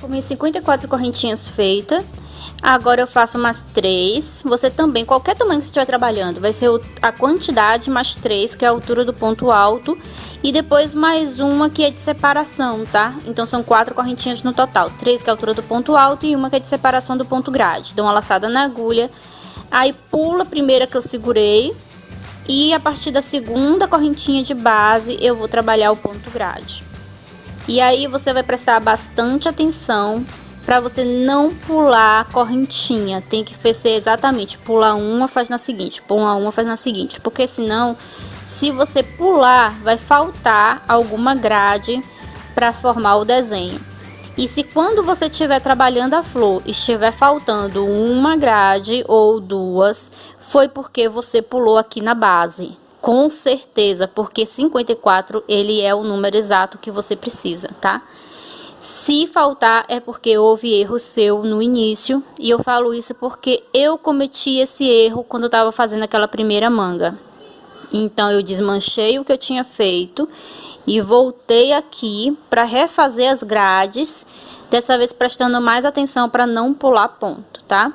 Com minhas 54 correntinhas feitas, agora eu faço umas 3. Você também, qualquer tamanho que você estiver trabalhando, vai ser a quantidade mais 3, que é a altura do ponto alto. E depois mais uma que é de separação, tá? Então são 4 correntinhas no total. 3 que é a altura do ponto alto e uma que é de separação do ponto grade. Dou uma laçada na agulha, aí pula a primeira que eu segurei. E a partir da segunda correntinha de base, eu vou trabalhar o ponto grade. E aí você vai prestar bastante atenção para você não pular a correntinha. Tem que ser exatamente, pula uma, faz na seguinte, pula uma, faz na seguinte. Porque senão, se você pular, vai faltar alguma grade para formar o desenho. E se quando você estiver trabalhando a flor, estiver faltando uma grade ou duas, foi porque você pulou aqui na base. Com certeza, porque 54 ele é o número exato que você precisa, tá? Se faltar é porque houve erro seu no início, e eu falo isso porque eu cometi esse erro quando eu tava fazendo aquela primeira manga. Então eu desmanchei o que eu tinha feito e voltei aqui para refazer as grades, dessa vez prestando mais atenção para não pular ponto, tá?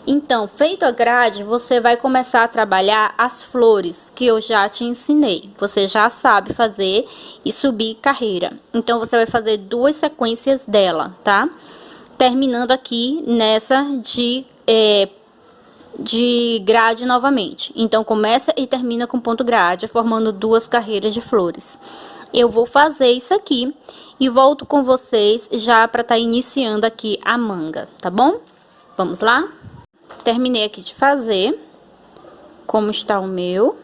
Então, feito a grade, você vai começar a trabalhar as flores que eu já te ensinei. Você já sabe fazer e subir carreira. Então, você vai fazer 2 sequências dela, tá? Terminando aqui nessa de grade novamente. Então, começa e termina com ponto grade, formando 2 carreiras de flores. Eu vou fazer isso aqui e volto com vocês já para estar iniciando aqui a manga, tá bom? Vamos lá? Terminei aqui de fazer, como está o meu.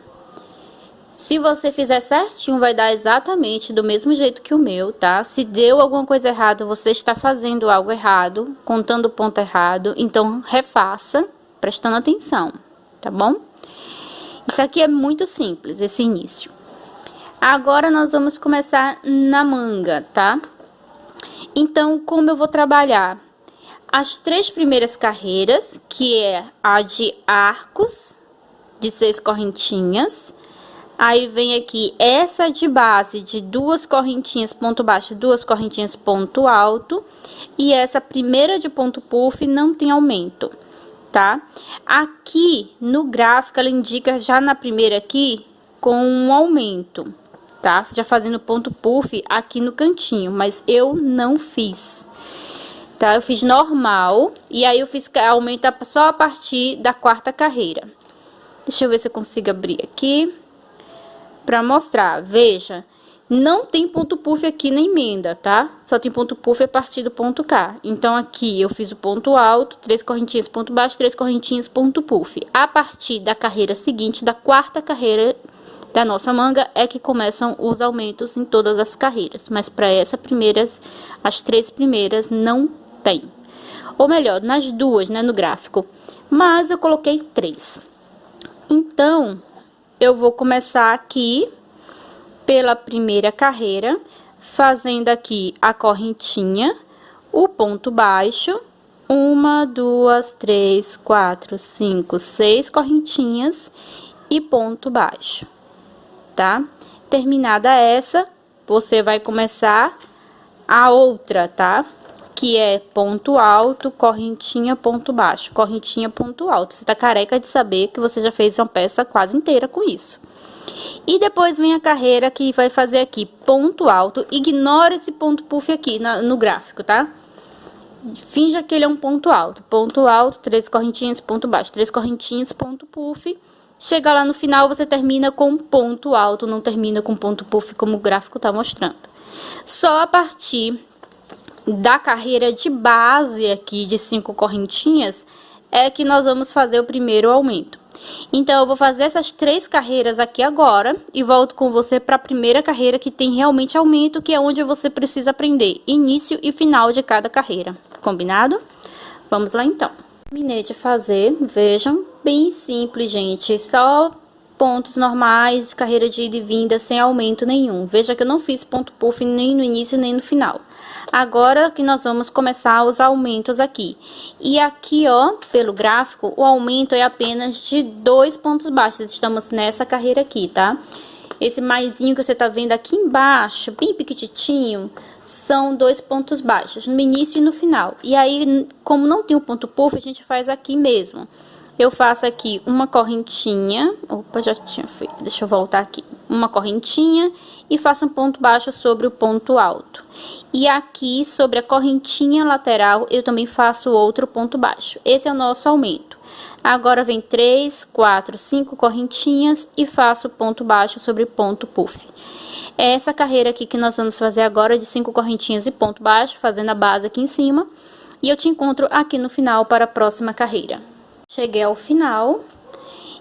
Se você fizer certinho, vai dar exatamente do mesmo jeito que o meu, tá? Se deu alguma coisa errada, você está fazendo algo errado, contando o ponto errado, então refaça, prestando atenção, tá bom? Isso aqui é muito simples, esse início. Agora, nós vamos começar na manga, tá? Então, como eu vou trabalhar? As 3 primeiras carreiras, que é a de arcos, de 6 correntinhas. Aí, vem aqui essa de base, de 2 correntinhas ponto baixo, 2 correntinhas ponto alto. E essa primeira de ponto puff não tem aumento, tá? Aqui, no gráfico, ela indica já na primeira aqui, com um aumento, tá? Já fazendo ponto puff aqui no cantinho, mas eu não fiz. Tá? Eu fiz normal, e aí eu fiz aumentar só a partir da 4ª carreira. Deixa eu ver se eu consigo abrir aqui, pra mostrar. Veja, não tem ponto puff aqui na emenda, tá? Só tem ponto puff a partir do ponto K. Então, aqui eu fiz o ponto alto, 3 correntinhas ponto baixo, 3 correntinhas ponto puff. A partir da carreira seguinte, da 4ª carreira da nossa manga, é que começam os aumentos em todas as carreiras. Mas para essa primeiras, as 3 primeiras não tem. Ou melhor, nas 2, né, no gráfico. Mas eu coloquei 3. Então, eu vou começar aqui pela primeira carreira, fazendo aqui a correntinha, o ponto baixo, 1, 2, 3, 4, 5, 6 correntinhas e ponto baixo, tá? Terminada essa, você vai começar a outra, tá? Que é ponto alto, correntinha, ponto baixo, correntinha, ponto alto. Você tá careca de saber que você já fez uma peça quase inteira com isso. E depois vem a carreira que vai fazer aqui ponto alto. Ignora esse ponto puff aqui no gráfico, tá? Finja que ele é um ponto alto. Ponto alto, 3 correntinhas, ponto baixo, 3 correntinhas, ponto puff. Chega lá no final, você termina com ponto alto, não termina com ponto puff como o gráfico tá mostrando. Só a partir da carreira de base aqui de 5 correntinhas é que nós vamos fazer o primeiro aumento. Então, eu vou fazer essas 3 carreiras aqui agora e volto com você para a primeira carreira que tem realmente aumento, que é onde você precisa aprender início e final de cada carreira. Combinado? Vamos lá, então. Terminei de fazer, vejam, bem simples, gente, só pontos normais, carreira de ida e vinda, sem aumento nenhum. Veja que eu não fiz ponto puff nem no início, nem no final. Agora que nós vamos começar os aumentos aqui. E aqui, ó, pelo gráfico, o aumento é apenas de 2 pontos baixos. Estamos nessa carreira aqui, tá? Esse maisinho que você tá vendo aqui embaixo, bem pequititinho, são 2 pontos baixos, no início e no final. E aí, como não tem o ponto puff, a gente faz aqui mesmo. Eu faço aqui uma correntinha, opa, já tinha feito, deixa eu voltar aqui. Uma correntinha e faço um ponto baixo sobre o ponto alto. E aqui, sobre a correntinha lateral, eu também faço outro ponto baixo. Esse é o nosso aumento. Agora, vem 3, 4, 5 correntinhas e faço ponto baixo sobre ponto puff. É essa carreira aqui que nós vamos fazer agora de 5 correntinhas e ponto baixo, fazendo a base aqui em cima. E eu te encontro aqui no final para a próxima carreira. Cheguei ao final.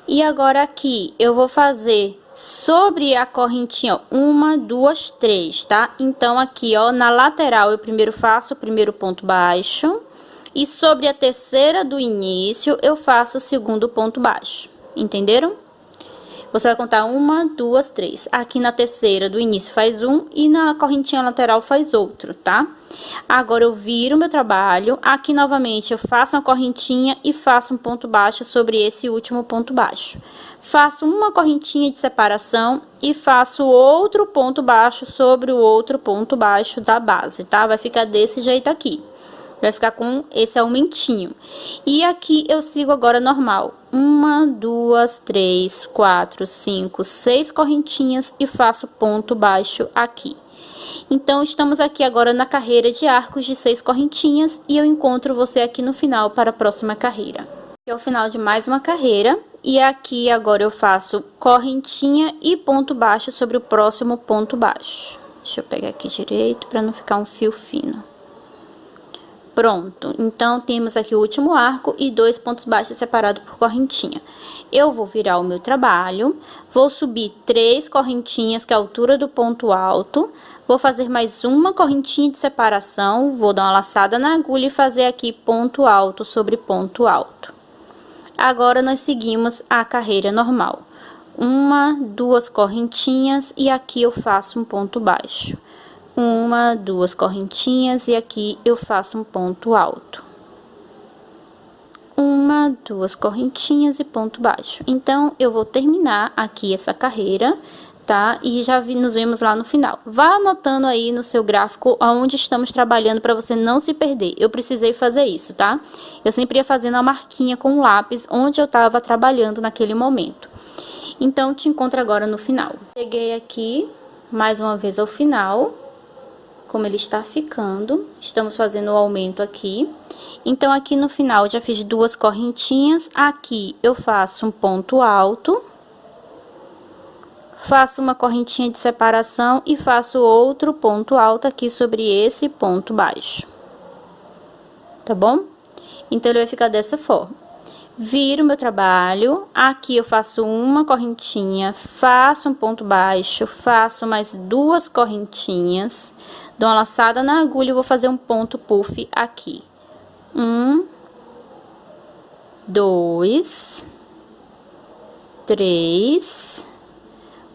E agora aqui eu vou fazer sobre a correntinha, ó, 1, 2, 3, tá? Então, aqui, ó, na lateral eu primeiro faço o primeiro ponto baixo. E sobre a terceira do início, eu faço o segundo ponto baixo. Entenderam? Você vai contar 1, 2, 3. Aqui na terceira do início faz um e na correntinha lateral faz outro, tá? Agora, eu viro meu trabalho. Aqui, novamente, eu faço uma correntinha e faço um ponto baixo sobre esse último ponto baixo. Faço uma correntinha de separação e faço outro ponto baixo sobre o outro ponto baixo da base, tá? Vai ficar desse jeito aqui. Vai ficar com esse aumentinho. E aqui eu sigo agora normal. 1, 2, 3, 4, 5, 6 correntinhas e faço ponto baixo aqui. Então, estamos aqui agora na carreira de arcos de 6 correntinhas e eu encontro você aqui no final para a próxima carreira. Aqui é o final de mais uma carreira e aqui agora eu faço correntinha e ponto baixo sobre o próximo ponto baixo. Deixa eu pegar aqui direito para não ficar um fio fino. Pronto, então temos aqui o último arco e 2 pontos baixos separados por correntinha. Eu vou virar o meu trabalho, vou subir 3 correntinhas, que é a altura do ponto alto, vou fazer mais uma correntinha de separação, vou dar uma laçada na agulha e fazer aqui ponto alto sobre ponto alto. Agora, nós seguimos a carreira normal. 1, 2 correntinhas e aqui eu faço um ponto baixo. 1, 2 correntinhas e aqui eu faço um ponto alto. 1, 2 correntinhas e ponto baixo. Então, eu vou terminar aqui essa carreira, tá? E já nos vemos lá no final. Vá anotando aí no seu gráfico aonde estamos trabalhando para você não se perder. Eu precisei fazer isso, tá? Eu sempre ia fazendo a marquinha com o lápis onde eu estava trabalhando naquele momento. Então, te encontro agora no final. Cheguei aqui, mais uma vez ao final. Como ele está ficando, estamos fazendo o aumento aqui. Então, aqui no final, já fiz 2 correntinhas. Aqui, eu faço um ponto alto. Faço uma correntinha de separação e faço outro ponto alto aqui sobre esse ponto baixo. Tá bom? Então, ele vai ficar dessa forma. Viro meu trabalho, aqui eu faço uma correntinha, faço um ponto baixo, faço mais 2 correntinhas, dou uma laçada na agulha e vou fazer um ponto puff aqui. 1, 2, 3,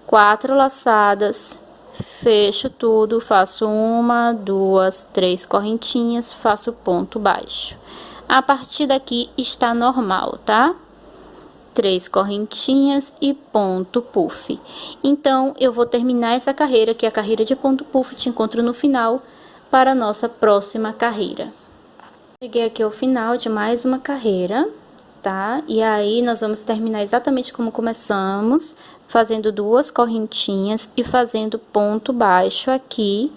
4 laçadas, fecho tudo, faço 1, 2, 3 correntinhas, faço ponto baixo. A partir daqui está normal, tá? 3 correntinhas e ponto puff. Então, eu vou terminar essa carreira, que é a carreira de ponto puff, te encontro no final para a nossa próxima carreira. Cheguei aqui ao final de mais uma carreira, tá? E aí, nós vamos terminar exatamente como começamos, fazendo 2 correntinhas e fazendo ponto baixo aqui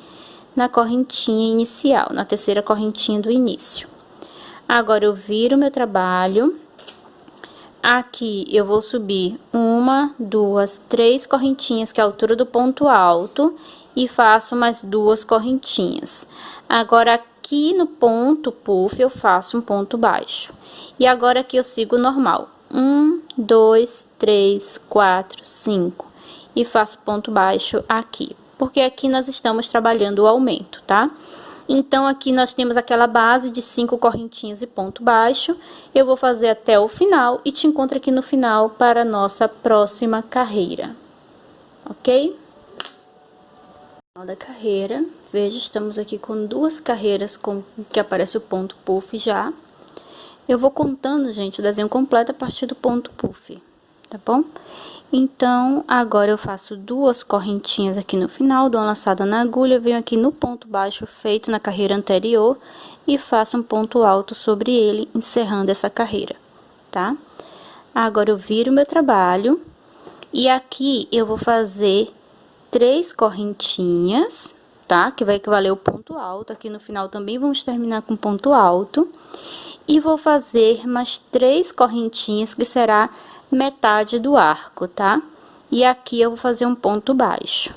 na correntinha inicial, na terceira correntinha do início. Agora, eu viro meu trabalho. Aqui, eu vou subir 1, 2, 3 correntinhas, que é a altura do ponto alto, e faço mais 2 correntinhas. Agora, aqui no ponto puff, eu faço um ponto baixo. E agora, aqui eu sigo normal. 1, 2, 3, 4, 5. E faço ponto baixo aqui. Porque aqui nós estamos trabalhando o aumento, tá? Então, aqui nós temos aquela base de 5 correntinhas e ponto baixo. Eu vou fazer até o final e te encontro aqui no final para a nossa próxima carreira. Ok? Final da carreira. Veja, estamos aqui com 2 carreiras com que aparece o ponto puff já. Eu vou contando, gente, o desenho completo a partir do ponto puff, tá bom? Então, agora eu faço duas correntinhas aqui no final, dou uma laçada na agulha, venho aqui no ponto baixo feito na carreira anterior e faço um ponto alto sobre ele, encerrando essa carreira, tá? Agora eu viro meu trabalho e aqui eu vou fazer 3 correntinhas, tá? Que vai equivaler ao ponto alto. Aqui no final também vamos terminar com ponto alto. E vou fazer mais 3 correntinhas, que será metade do arco, tá? E aqui eu vou fazer um ponto baixo.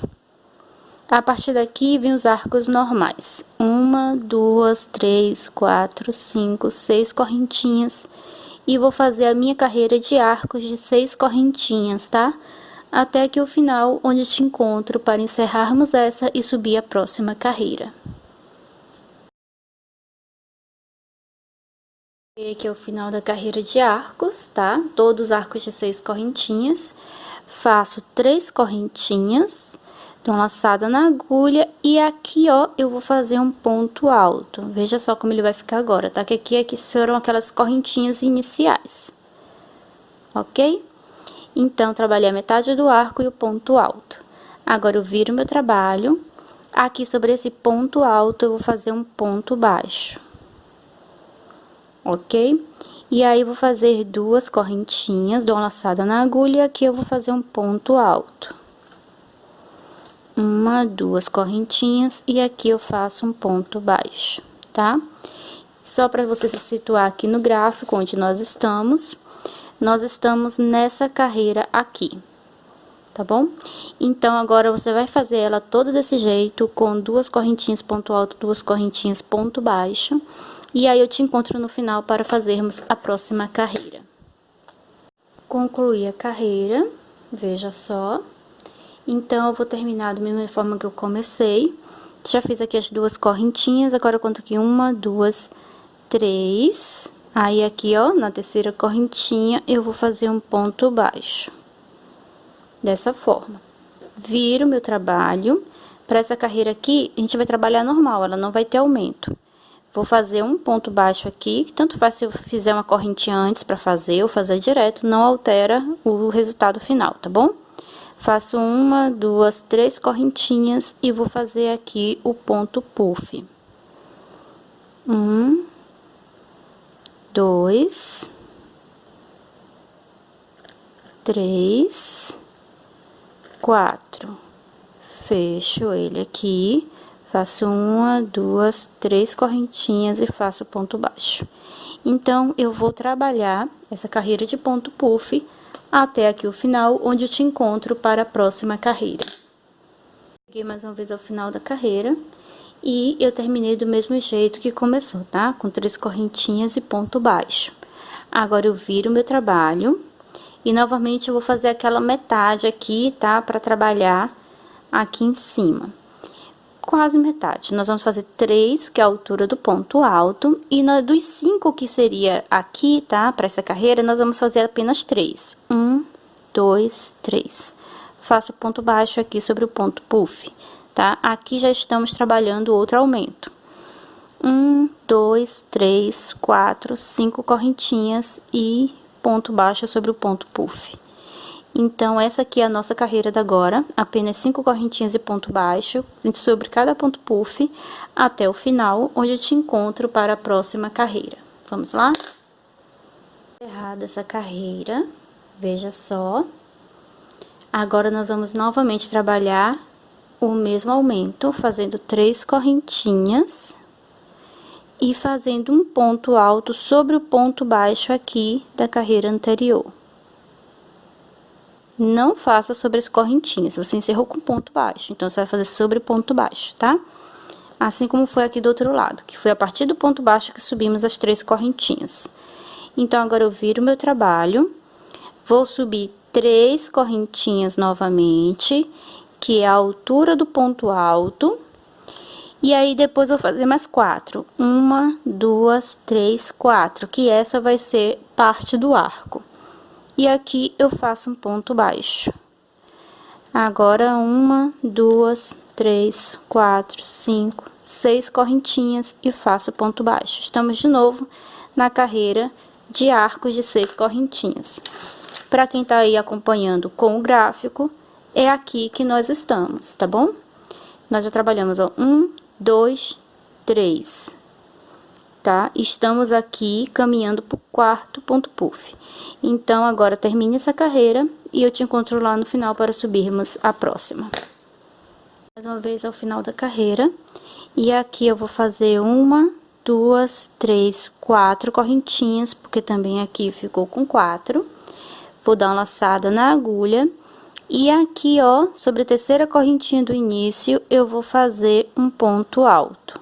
A partir daqui, vem os arcos normais. 1, 2, 3, 4, 5, 6 correntinhas. E vou fazer a minha carreira de arcos de 6 correntinhas, tá? Até aqui o final, onde te encontro para encerrarmos essa e subir a próxima carreira. Aqui é o final da carreira de arcos, tá? Todos os arcos de 6 correntinhas. Faço 3 correntinhas, dou uma laçada na agulha e aqui, ó, eu vou fazer um ponto alto. Veja só como ele vai ficar agora, tá? Que aqui foram aquelas correntinhas iniciais, ok? Então, trabalhei a metade do arco e o ponto alto. Agora, eu viro meu trabalho. Aqui, sobre esse ponto alto, eu vou fazer um ponto baixo. Ok? E aí, vou fazer 2 correntinhas, dou uma laçada na agulha e aqui eu vou fazer um ponto alto. 1, 2 correntinhas e aqui eu faço um ponto baixo, tá? Só para você se situar aqui no gráfico onde nós estamos nessa carreira aqui, tá bom? Então, agora você vai fazer ela toda desse jeito, com 2 correntinhas ponto alto, 2 correntinhas ponto baixo. E aí, eu te encontro no final para fazermos a próxima carreira. Concluí a carreira, veja só. Então, eu vou terminar da mesma forma que eu comecei. Já fiz aqui as 2 correntinhas, agora eu conto aqui 1, 2, 3. Aí, aqui, ó, na terceira correntinha, eu vou fazer um ponto baixo. Dessa forma. Viro meu trabalho. Para essa carreira aqui, a gente vai trabalhar normal, ela não vai ter aumento. Vou fazer um ponto baixo aqui, que tanto faz se eu fizer uma correntinha antes para fazer ou fazer direto, não altera o resultado final, tá bom? Faço 1, 2, 3 correntinhas e vou fazer aqui o ponto puff. 1, 2, 3, 4. Fecho ele aqui. Faço 1, 2, 3 correntinhas e faço ponto baixo. Então, eu vou trabalhar essa carreira de ponto puff até aqui o final, onde eu te encontro para a próxima carreira. Cheguei mais uma vez ao final da carreira e eu terminei do mesmo jeito que começou, tá? Com 3 correntinhas e ponto baixo. Agora, eu viro meu trabalho e novamente eu vou fazer aquela metade aqui, tá? Para trabalhar aqui em cima. Quase metade. Nós vamos fazer 3, que é a altura do ponto alto, e dos 5 que seria aqui, tá? Para essa carreira, nós vamos fazer apenas 3. 1, 2, 3. Faço ponto baixo aqui sobre o ponto puff, tá? Aqui já estamos trabalhando outro aumento. 1, 2, 3, 4, 5 correntinhas e ponto baixo sobre o ponto puff. Então, essa aqui é a nossa carreira da agora, apenas 5 correntinhas e ponto baixo sobre cada ponto puff até o final, onde eu te encontro para a próxima carreira. Vamos lá? Encerrada essa carreira, veja só. Agora, nós vamos novamente trabalhar o mesmo aumento, fazendo 3 correntinhas e fazendo um ponto alto sobre o ponto baixo aqui da carreira anterior. Não faça sobre as correntinhas, você encerrou com ponto baixo, então, você vai fazer sobre ponto baixo, tá? Assim como foi aqui do outro lado, que foi a partir do ponto baixo que subimos as 3 correntinhas. Então, agora eu viro meu trabalho, vou subir 3 correntinhas novamente, que é a altura do ponto alto, e aí, depois eu vou fazer mais 4. 1, 2, 3, 4, que essa vai ser parte do arco. E aqui eu faço um ponto baixo. Agora, 1, 2, 3, 4, 5, 6 correntinhas e faço ponto baixo. Estamos de novo na carreira de arcos de 6 correntinhas. Para quem tá aí acompanhando com o gráfico, é aqui que nós estamos, tá bom? Nós já trabalhamos, ó, 1, 2, 3, tá? Estamos aqui caminhando pro quarto ponto puff. Então, agora termine essa carreira e eu te encontro lá no final para subirmos a próxima. Mais uma vez ao final da carreira. E aqui eu vou fazer 1, 2, 3, 4 correntinhas, porque também aqui ficou com 4. Vou dar uma laçada na agulha. E aqui, ó, sobre a terceira correntinha do início, eu vou fazer um ponto alto.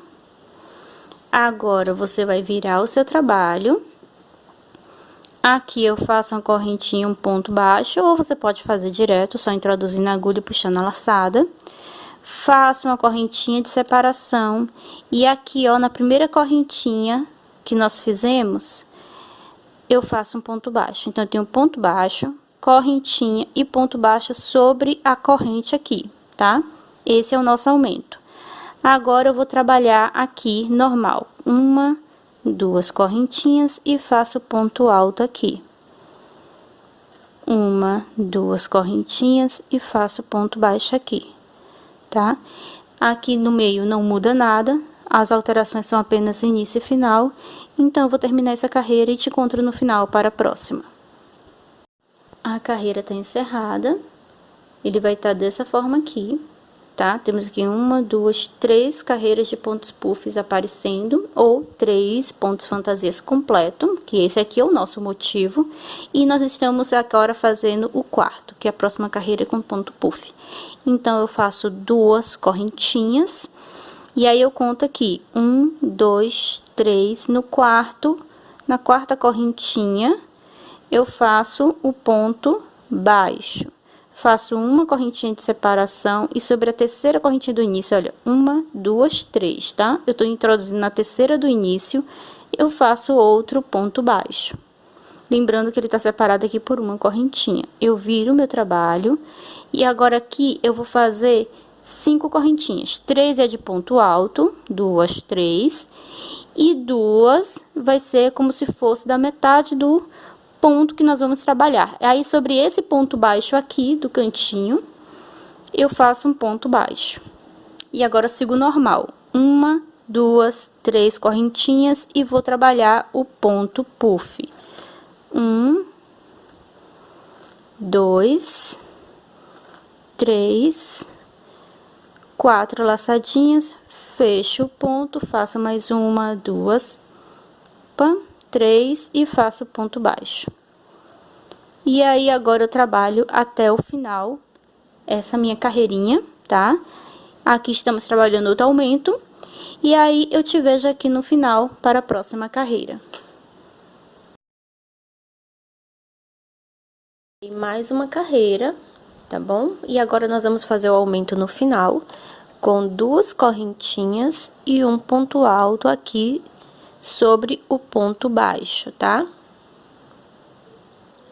Agora, você vai virar o seu trabalho. Aqui eu faço uma correntinha, um ponto baixo, ou você pode fazer direto, só introduzindo a agulha e puxando a laçada. Faço uma correntinha de separação. E aqui, ó, na primeira correntinha que nós fizemos, eu faço um ponto baixo. Então, eu tenho um ponto baixo, correntinha e ponto baixo sobre a corrente aqui, tá? Esse é o nosso aumento. Agora, eu vou trabalhar aqui normal. 1, 2 correntinhas e faço ponto alto aqui. 1, 2 correntinhas e faço ponto baixo aqui, tá? Aqui no meio não muda nada, as alterações são apenas início e final. Então, eu vou terminar essa carreira e te encontro no final para a próxima. A carreira tá encerrada. Ele vai estar dessa forma aqui, tá? Temos aqui 1, 2, 3 carreiras de pontos puffs aparecendo, ou 3 pontos fantasias completo, que esse aqui é o nosso motivo. E nós estamos agora fazendo o quarto, que é a próxima carreira com ponto puff. Então, eu faço 2 correntinhas, e aí eu conto aqui, 1, 2, 3, no quarto, na quarta correntinha, eu faço o ponto baixo. Faço uma correntinha de separação e sobre a terceira correntinha do início, olha, 1, 2, 3, tá? Eu tô introduzindo na terceira do início, eu faço outro ponto baixo. Lembrando que ele tá separado aqui por uma correntinha. Eu viro o meu trabalho e agora aqui eu vou fazer 5 correntinhas. 3 é de ponto alto, 2, 3, e 2 vai ser como se fosse da metade do ponto que nós vamos trabalhar. Aí, sobre esse ponto baixo aqui do cantinho, eu faço um ponto baixo. E agora, eu sigo normal. 1, 2, 3 correntinhas e vou trabalhar o ponto puff. 1, 2, 3, 4 laçadinhas, fecho o ponto, faço mais 1, 2, 3 e faço ponto baixo. E aí, agora eu trabalho até o final, essa minha carreirinha, tá? Aqui estamos trabalhando outro aumento, e aí eu te vejo aqui no final para a próxima carreira. E mais uma carreira, tá bom? E agora nós vamos fazer o aumento no final, com 2 correntinhas e um ponto alto aqui sobre o ponto baixo, tá?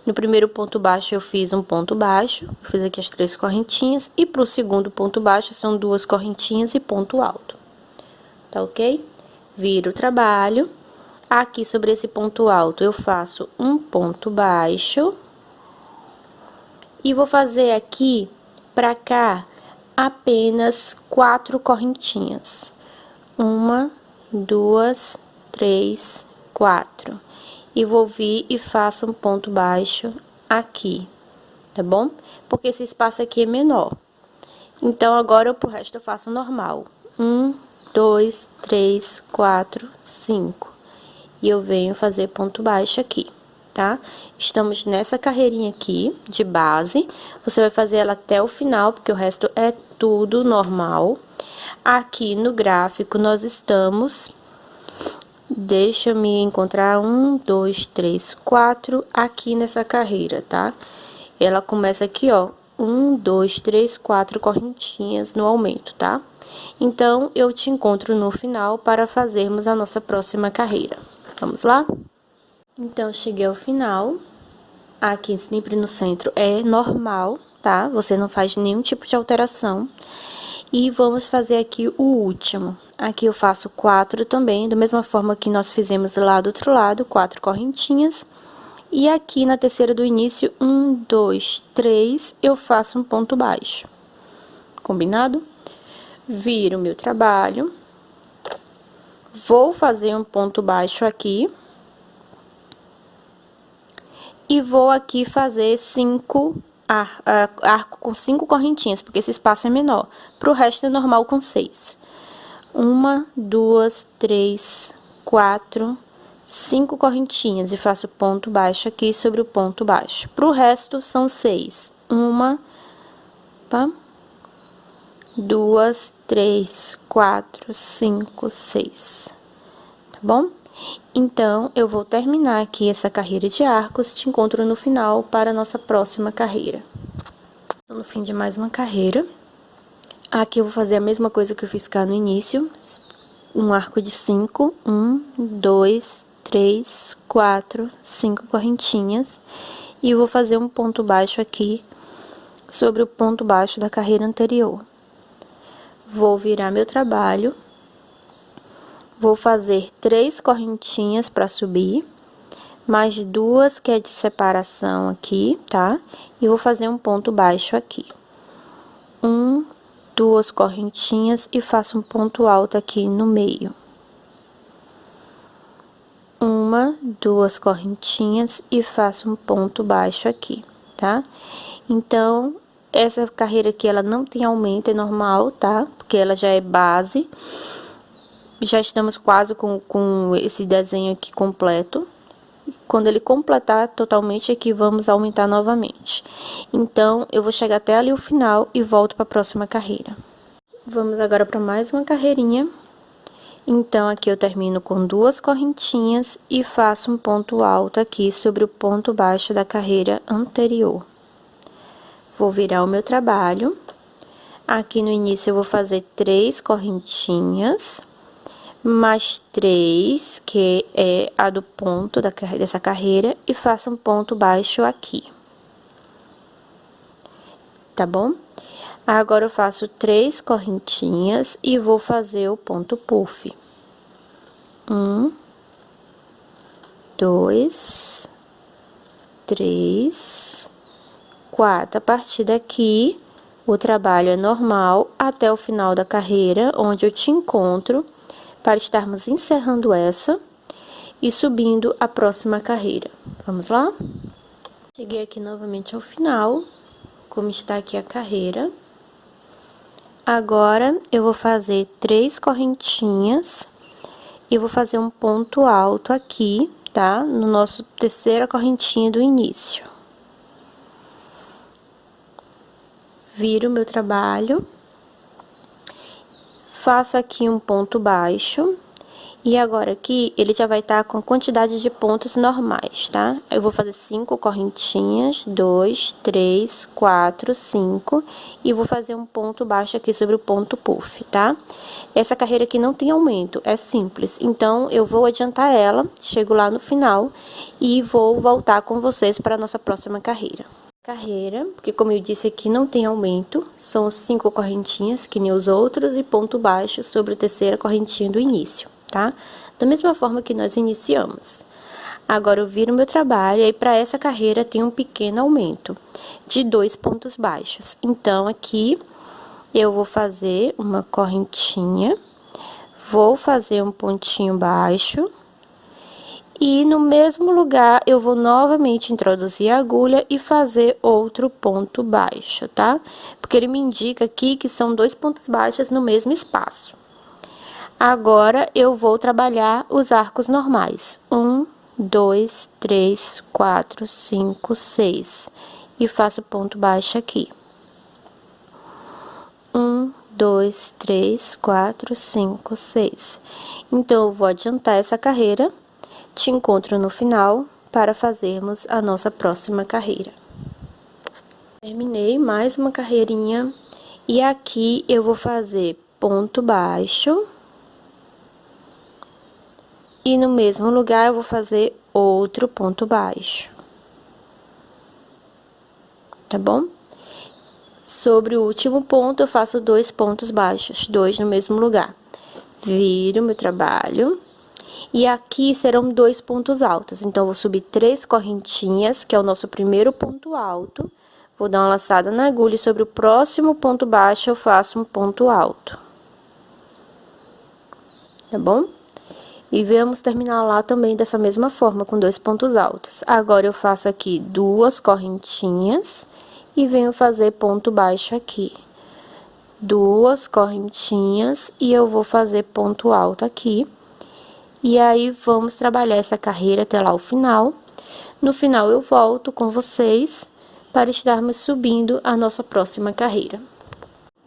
No primeiro ponto baixo eu fiz um ponto baixo, eu fiz aqui as 3 correntinhas, e pro segundo ponto baixo são 2 correntinhas e ponto alto, tá ok? Viro o trabalho, aqui sobre esse ponto alto eu faço um ponto baixo, e vou fazer aqui pra cá apenas 4 correntinhas. 1, 2, 3, 4. E vou vir e faço um ponto baixo aqui, tá bom? Porque esse espaço aqui é menor. Então, agora, pro resto, eu faço normal. 1, 2, 3, 4, 5. E eu venho fazer ponto baixo aqui, tá? Estamos nessa carreirinha aqui, de base. Você vai fazer ela até o final, porque o resto é tudo normal. Aqui no gráfico, nós estamos... Deixa eu me encontrar 1, 2, 3, 4 aqui nessa carreira, tá? Ela começa aqui, ó, 1, 2, 3, 4 correntinhas no aumento, tá? Então, eu te encontro no final para fazermos a nossa próxima carreira. Vamos lá? Então, cheguei ao final. Aqui, sempre no centro, é normal, tá? Você não faz nenhum tipo de alteração. E vamos fazer aqui o último. Aqui eu faço 4 também, da mesma forma que nós fizemos lá do outro lado, 4 correntinhas. E aqui na terceira do início, 1, 2, 3, eu faço um ponto baixo. Combinado? Viro meu trabalho. Vou fazer um ponto baixo aqui. E vou aqui fazer 5 arco com 5 correntinhas, porque esse espaço é menor. Pro resto é normal com 6. 1, 2, 3, 4, 5 correntinhas e faço ponto baixo aqui sobre o ponto baixo. Pro resto são 6. 1, 2, 3, 4, 5, 6. Tá bom? Então, eu vou terminar aqui essa carreira de arcos, te encontro no final para a nossa próxima carreira. No fim de mais uma carreira, aqui eu vou fazer a mesma coisa que eu fiz cá no início, um arco de 5, 1, 2, 3, 4, 5 correntinhas, e vou fazer um ponto baixo aqui sobre o ponto baixo da carreira anterior. Vou virar meu trabalho. Vou fazer 3 correntinhas para subir, mais 2 que é de separação aqui, tá? E vou fazer um ponto baixo aqui. 1, 2 correntinhas e faço um ponto alto aqui no meio. 1, 2 correntinhas e faço um ponto baixo aqui, tá? Então, essa carreira aqui, ela não tem aumento, é normal, tá? Porque ela já é base. Já estamos quase com esse desenho aqui completo. Quando ele completar totalmente aqui, vamos aumentar novamente. Então, eu vou chegar até ali o final e volto para a próxima carreira. Vamos agora para mais uma carreirinha. Então, aqui eu termino com 2 correntinhas e faço um ponto alto aqui sobre o ponto baixo da carreira anterior. Vou virar o meu trabalho. Aqui no início eu vou fazer 3 correntinhas. Mais 3, que é a do ponto dessa carreira, e faço um ponto baixo aqui. Tá bom? Agora, eu faço 3 correntinhas e vou fazer o ponto puff. 1, 2, 3, 4. A partir daqui, o trabalho é normal até o final da carreira, onde eu te encontro para estarmos encerrando essa e subindo a próxima carreira. Vamos lá? Cheguei aqui novamente ao final, como está aqui a carreira. Agora, eu vou fazer 3 correntinhas e vou fazer um ponto alto aqui, tá? No nosso terceira correntinha do início. Viro o meu trabalho. Faço aqui um ponto baixo, e agora aqui ele já vai estar com a quantidade de pontos normais, tá? Eu vou fazer 5 correntinhas, 2, 3, 4, 5, e vou fazer um ponto baixo aqui sobre o ponto puff, tá? Essa carreira aqui não tem aumento, é simples, então eu vou adiantar ela, chego lá no final e vou voltar com vocês para a nossa próxima carreira. Porque como eu disse aqui, não tem aumento, são 5 correntinhas, que nem os outros, e ponto baixo sobre a terceira correntinha do início, tá? Da mesma forma que nós iniciamos. Agora, eu viro meu trabalho, e aí para essa carreira tem um pequeno aumento de 2 pontos baixos. Então, aqui, eu vou fazer uma correntinha, vou fazer um pontinho baixo. E no mesmo lugar, eu vou novamente introduzir a agulha e fazer outro ponto baixo, tá? Porque ele me indica aqui que são 2 pontos baixos no mesmo espaço. Agora, eu vou trabalhar os arcos normais. 1, 2, 3, 4, 5, 6. E faço ponto baixo aqui. 1, 2, 3, 4, 5, 6. Então, eu vou adiantar essa carreira. Te encontro no final para fazermos a nossa próxima carreira. Terminei mais uma carreirinha e aqui eu vou fazer ponto baixo. E no mesmo lugar eu vou fazer outro ponto baixo. Tá bom? Sobre o último ponto eu faço 2 pontos baixos, 2 no mesmo lugar. Viro meu trabalho. E aqui serão 2 pontos altos. Então, eu vou subir 3 correntinhas, que é o nosso primeiro ponto alto. Vou dar uma laçada na agulha e sobre o próximo ponto baixo eu faço um ponto alto. Tá bom? E vamos terminar lá também dessa mesma forma, com 2 pontos altos. Agora, eu faço aqui 2 correntinhas e venho fazer ponto baixo aqui. 2 correntinhas e eu vou fazer ponto alto aqui. E aí, vamos trabalhar essa carreira até lá o final. No final, eu volto com vocês para estarmos subindo a nossa próxima carreira.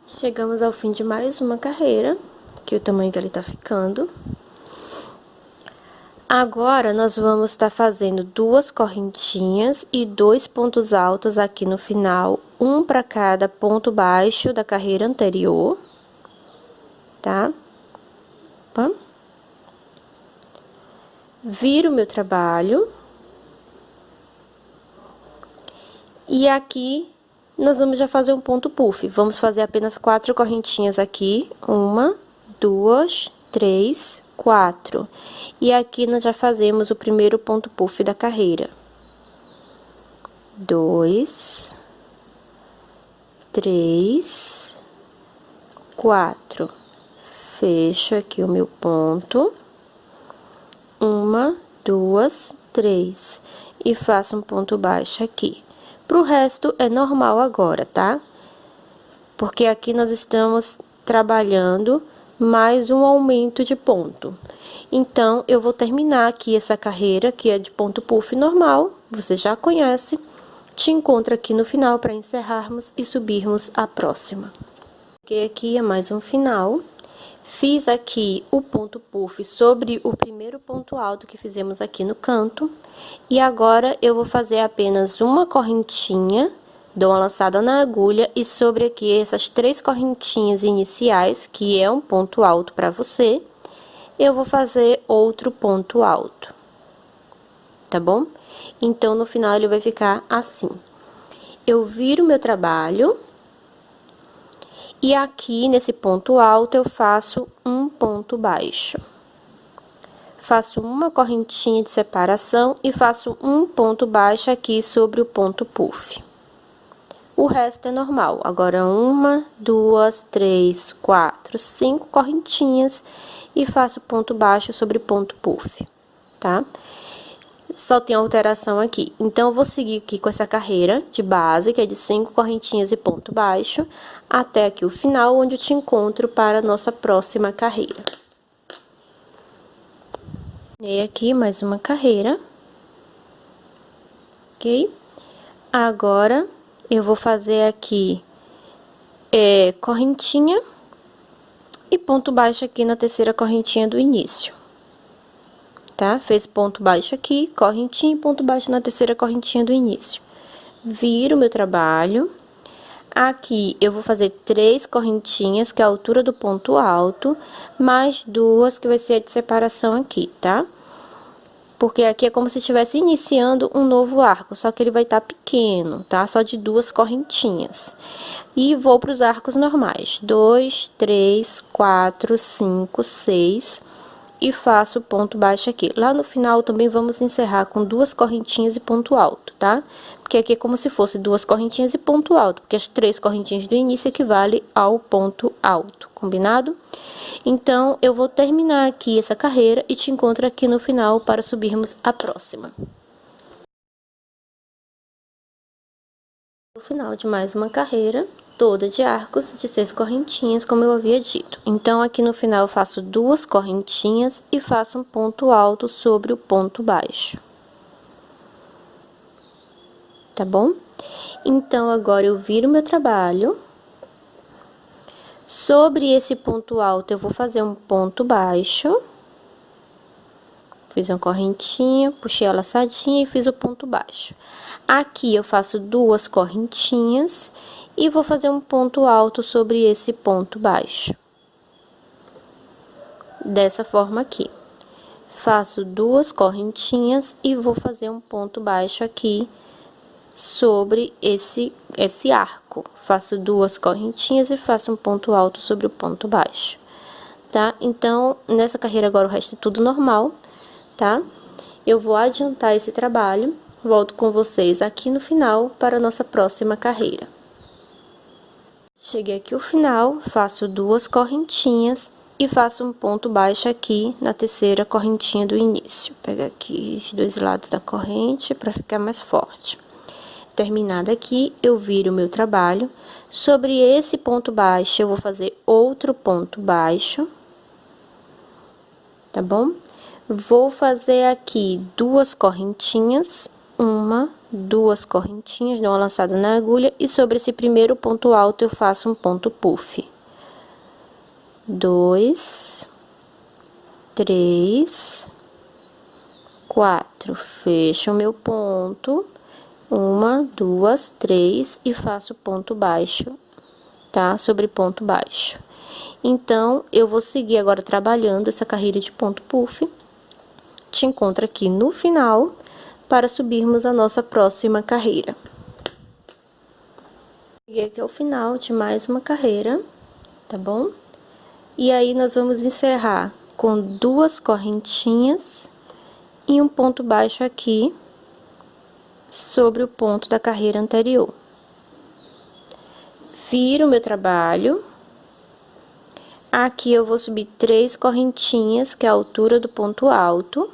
Chegamos ao fim de mais uma carreira, que é o tamanho que ele tá ficando. Agora, nós vamos estar fazendo 2 correntinhas e 2 pontos altos aqui no final, um para cada ponto baixo da carreira anterior, tá? Opa. Viro o meu trabalho. E aqui, nós vamos já fazer um ponto puff. Vamos fazer apenas 4 correntinhas aqui. 1, 2, 3, 4. E aqui, nós já fazemos o primeiro ponto puff da carreira. 2, 3, 4. Fecho aqui o meu ponto. 1, 2, 3. E faço um ponto baixo aqui. Pro resto, é normal agora, tá? Porque aqui nós estamos trabalhando mais um aumento de ponto. Então, eu vou terminar aqui essa carreira, que é de ponto puff normal, você já conhece. Te encontro aqui no final para encerrarmos e subirmos a próxima. Porque aqui é mais um final. Fiz aqui o ponto puff sobre o primeiro ponto alto que fizemos aqui no canto. E agora, eu vou fazer apenas uma correntinha, dou uma laçada na agulha e sobre aqui essas 3 correntinhas iniciais, que é um ponto alto para você, eu vou fazer outro ponto alto, tá bom? Então, no final, ele vai ficar assim. Eu viro meu trabalho. E aqui, nesse ponto alto, eu faço um ponto baixo. Faço uma correntinha de separação e faço um ponto baixo aqui sobre o ponto puff. O resto é normal. Agora, 1, 2, 3, 4, 5 correntinhas e faço ponto baixo sobre ponto puff, tá? Só tem alteração aqui. Então, eu vou seguir aqui com essa carreira de base, que é de 5 correntinhas e ponto baixo, até aqui o final, onde eu te encontro para a nossa próxima carreira. E aqui mais uma carreira. Ok? Agora, eu vou fazer aqui correntinha e ponto baixo aqui na terceira correntinha do início. Tá? Fez ponto baixo aqui, correntinha e ponto baixo na terceira correntinha do início. Viro meu trabalho. Aqui, eu vou fazer 3 correntinhas, que é a altura do ponto alto, mais 2, que vai ser a de separação aqui, tá? Porque aqui é como se estivesse iniciando um novo arco, só que ele vai estar pequeno, tá? Só de 2 correntinhas. E vou para os arcos normais. 2, 3, 4, 5, 6... e faço ponto baixo aqui. Lá no final, também vamos encerrar com 2 correntinhas e ponto alto, tá? Porque aqui é como se fosse 2 correntinhas e ponto alto, porque as 3 correntinhas do início equivalem ao ponto alto, combinado? Então, eu vou terminar aqui essa carreira e te encontro aqui no final para subirmos a próxima. No final de mais uma carreira, toda de arcos de 6 correntinhas, como eu havia dito. Então, aqui no final, eu faço 2 correntinhas e faço um ponto alto sobre o ponto baixo. Tá bom? Então, agora eu viro meu trabalho. Sobre esse ponto alto, eu vou fazer um ponto baixo. Fiz uma correntinha, puxei a laçadinha e fiz o ponto baixo. Aqui, eu faço 2 correntinhas e vou fazer um ponto alto sobre esse ponto baixo. Dessa forma aqui. Faço 2 correntinhas e vou fazer um ponto baixo aqui sobre esse arco. Faço 2 correntinhas e faço um ponto alto sobre o ponto baixo. tá? Então, nessa carreira agora o resto é tudo normal, tá? Eu vou adiantar esse trabalho, volto com vocês aqui no final para a nossa próxima carreira. Cheguei aqui ao final, faço 2 correntinhas e faço um ponto baixo aqui na terceira correntinha do início. Pega aqui os 2 lados da corrente para ficar mais forte. Terminado aqui, eu viro o meu trabalho. Sobre esse ponto baixo, eu vou fazer outro ponto baixo, tá bom? Vou fazer aqui 2 correntinhas, 2 correntinhas, dou uma laçada na agulha, e sobre esse primeiro ponto alto, eu faço um ponto puff. 2, 3, 4, fecho o meu ponto. 1, 2, 3 e faço ponto baixo, tá? Sobre ponto baixo. Então, eu vou seguir agora trabalhando essa carreira de ponto puff. Te encontro aqui no final para subirmos a nossa próxima carreira. Cheguei aqui ao final de mais uma carreira, tá bom? E aí, nós vamos encerrar com 2 correntinhas e um ponto baixo aqui sobre o ponto da carreira anterior. Viro o meu trabalho. Aqui eu vou subir 3 correntinhas, que é a altura do ponto alto.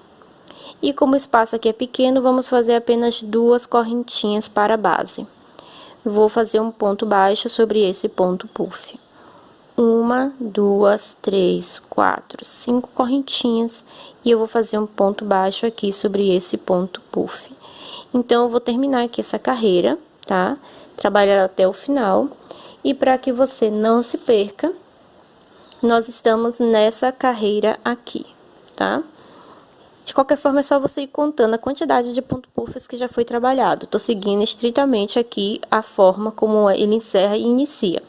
E como o espaço aqui é pequeno, vamos fazer apenas 2 correntinhas para a base. Vou fazer um ponto baixo sobre esse ponto puff. 1, 2, 3, 4, 5 correntinhas. E eu vou fazer um ponto baixo aqui sobre esse ponto puff. Então, eu vou terminar aqui essa carreira, tá? Trabalhar até o final. E para que você não se perca, nós estamos nessa carreira aqui, tá? De qualquer forma, é só você ir contando a quantidade de ponto puffs que já foi trabalhado. Tô seguindo estritamente aqui a forma como ele encerra e inicia.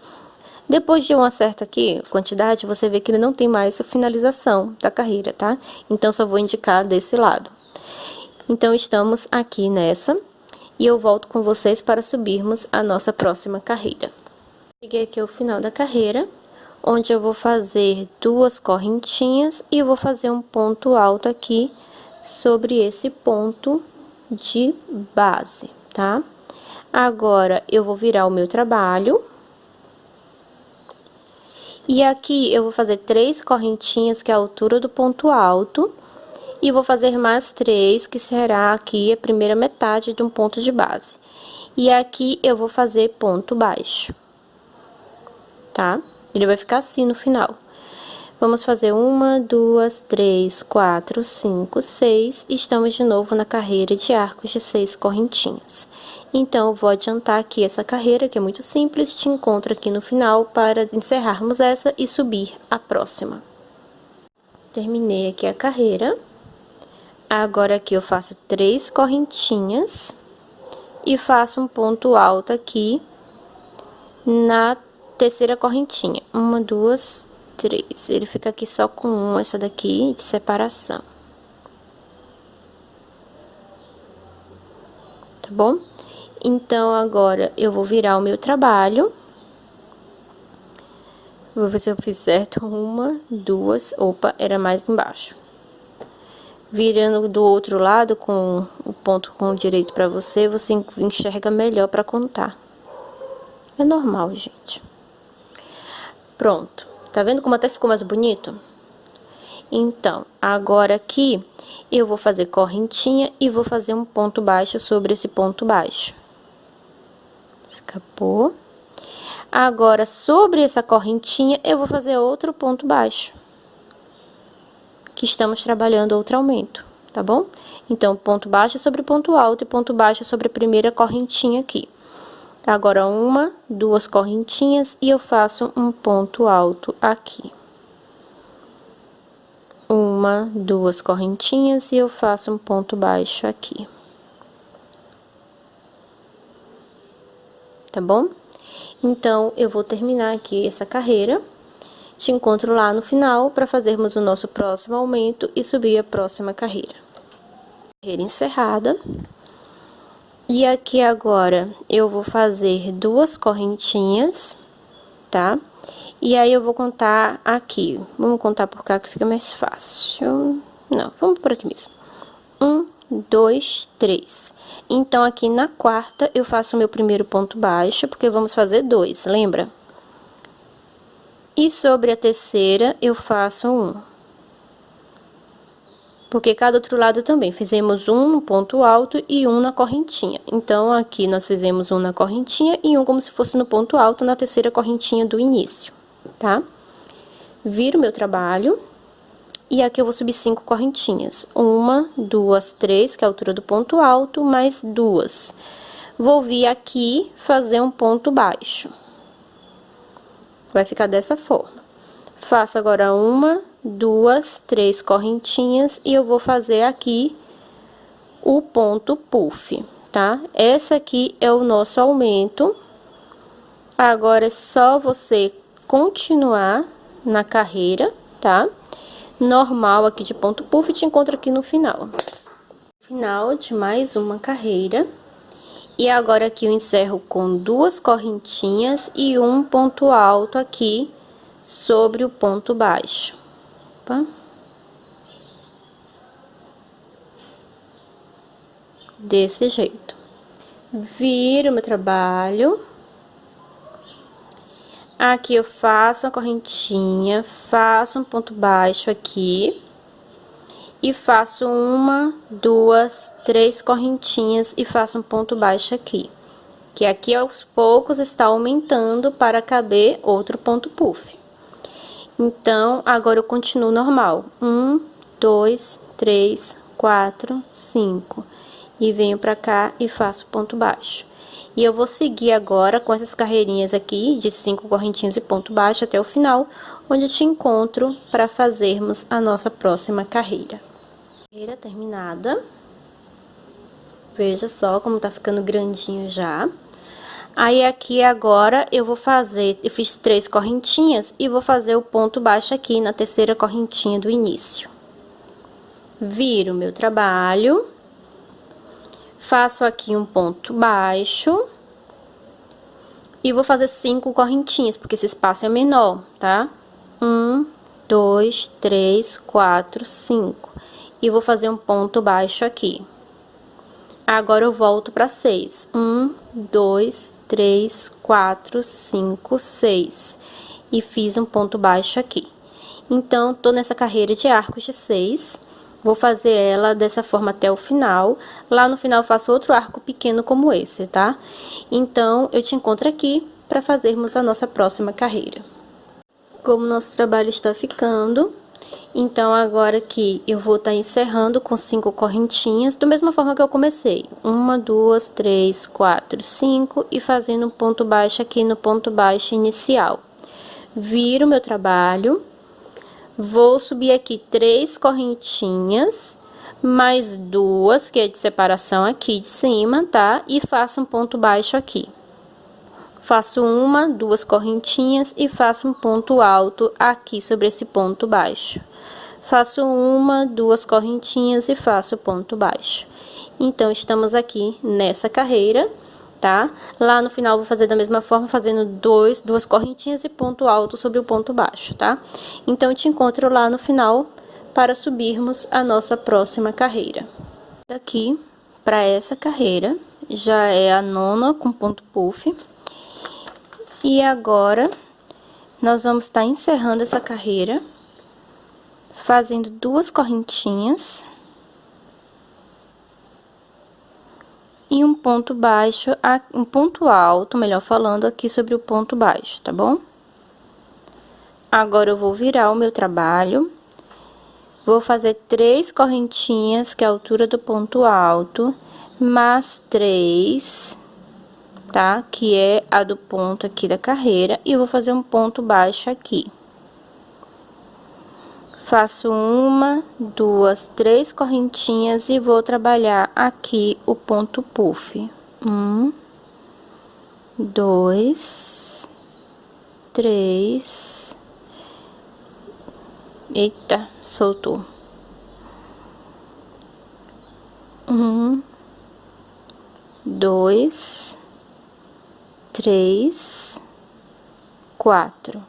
Depois de uma certa aqui, quantidade, você vê que ele não tem mais a finalização da carreira, tá? Então, só vou indicar desse lado. Então, estamos aqui nessa, e eu volto com vocês para subirmos a nossa próxima carreira. Cheguei aqui ao final da carreira, onde eu vou fazer 2 correntinhas e eu vou fazer um ponto alto aqui sobre esse ponto de base, tá? Agora, eu vou virar o meu trabalho. E aqui, eu vou fazer 3 correntinhas, que é a altura do ponto alto. E vou fazer mais 3, que será aqui a primeira metade de um ponto de base. E aqui, eu vou fazer ponto baixo, tá? Ele vai ficar assim no final. Vamos fazer 1, 2, 3, 4, 5, 6. Estamos de novo na carreira de arcos de 6 correntinhas. Então, eu vou adiantar aqui essa carreira, que é muito simples. Te encontro aqui no final para encerrarmos essa e subir a próxima. Terminei aqui a carreira. Agora, aqui eu faço 3 correntinhas e faço um ponto alto aqui na terceira correntinha. 1, 2, 3. Ele fica aqui só com essa daqui de separação. Tá bom? Então, agora eu vou virar o meu trabalho. Vou ver se eu fiz certo. 1, 2. Opa, era mais embaixo. Virando do outro lado, com o ponto com o direito pra você, você enxerga melhor pra contar. É normal, gente. Pronto. Tá vendo como até ficou mais bonito? Então, agora aqui, eu vou fazer correntinha e vou fazer um ponto baixo sobre esse ponto baixo. Escapou. Agora, sobre essa correntinha, eu vou fazer outro ponto baixo. Que estamos trabalhando outro aumento, tá bom? Então, ponto baixo sobre ponto alto e ponto baixo sobre a primeira correntinha aqui. Agora, 1, 2 correntinhas e eu faço um ponto alto aqui. 1, 2 correntinhas e eu faço um ponto baixo aqui. Tá bom? Então, eu vou terminar aqui essa carreira. Te encontro lá no final para fazermos o nosso próximo aumento e subir a próxima carreira. Carreira encerrada. E aqui agora, eu vou fazer 2 correntinhas, tá? E aí, eu vou contar aqui. Vamos contar por cá que fica mais fácil. Não, vamos por aqui mesmo. 1, 2, 3. Então, aqui na quarta, eu faço o meu primeiro ponto baixo, porque vamos fazer 2, lembra? E sobre a terceira, eu faço 1. Porque cada outro lado também, fizemos um no ponto alto e um na correntinha. Então, aqui nós fizemos um na correntinha e um como se fosse no ponto alto na terceira correntinha do início, tá? Viro meu trabalho. E aqui eu vou subir 5 correntinhas. 1, 2, 3, que é a altura do ponto alto, mais 2. Vou vir aqui fazer um ponto baixo. Vai ficar dessa forma. Faço agora 1, 2, 3 correntinhas e eu vou fazer aqui o ponto puff, tá? Essa aqui é o nosso aumento. Agora é só você continuar na carreira, tá? Normal aqui de ponto puff, te encontro aqui no final. Final de mais uma carreira. E agora aqui eu encerro com 2 correntinhas e um ponto alto aqui sobre o ponto baixo. Opa. Desse jeito. Viro meu trabalho. Aqui eu faço a correntinha, faço um ponto baixo aqui. E faço 1, 2, 3 correntinhas e faço um ponto baixo aqui. Que aqui aos poucos está aumentando para caber outro ponto puff. Então, agora eu continuo normal. 1, 2, 3, 4, 5. E venho pra cá e faço ponto baixo. E eu vou seguir agora com essas carreirinhas aqui de 5 correntinhas e ponto baixo até o final, onde eu te encontro para fazermos a nossa próxima carreira. Carreira terminada. Veja só como tá ficando grandinho já. Aí, aqui agora, eu vou fazer... Eu fiz 3 correntinhas e vou fazer o ponto baixo aqui na terceira correntinha do início. Viro meu trabalho. Faço aqui um ponto baixo. E vou fazer 5 correntinhas, porque esse espaço é menor, tá? 1, 2, 3, 4, 5. E vou fazer um ponto baixo aqui. Agora, eu volto para 6. 1, 2, 3, 4, 5, 6. E fiz um ponto baixo aqui. Então, tô nessa carreira de arcos de 6. Vou fazer ela dessa forma até o final. Lá no final, eu faço outro arco pequeno como esse, tá? Então, eu te encontro aqui para fazermos a nossa próxima carreira. Como nosso trabalho está ficando... Então, agora aqui, eu vou estar encerrando com 5 correntinhas, da mesma forma que eu comecei. 1, 2, 3, 4, 5, e fazendo um ponto baixo aqui no ponto baixo inicial. Viro meu trabalho, vou subir aqui 3 correntinhas, mais 2, que é de separação aqui de cima, tá? E faço um ponto baixo aqui. Faço 1, 2 correntinhas e faço um ponto alto aqui sobre esse ponto baixo. Faço 1, 2 correntinhas e faço ponto baixo. Então, estamos aqui nessa carreira, tá? Lá no final, vou fazer da mesma forma, fazendo 2 correntinhas e ponto alto sobre o ponto baixo, tá? Então, eu te encontro lá no final para subirmos a nossa próxima carreira. Daqui, para essa carreira, já é a 9ª com ponto puff. E agora, nós vamos estar encerrando essa carreira, fazendo 2 correntinhas e um ponto baixo, um ponto alto, melhor falando, aqui sobre o ponto baixo, tá bom? Agora, eu vou virar o meu trabalho, vou fazer 3 correntinhas, que é a altura do ponto alto, mais 3... tá? Que é a do ponto aqui da carreira, e eu vou fazer um ponto baixo aqui. Faço 1, 2, 3 correntinhas e vou trabalhar aqui o ponto puff. 1, 2, 3. Eita, soltou. 1, 2, 3, 4.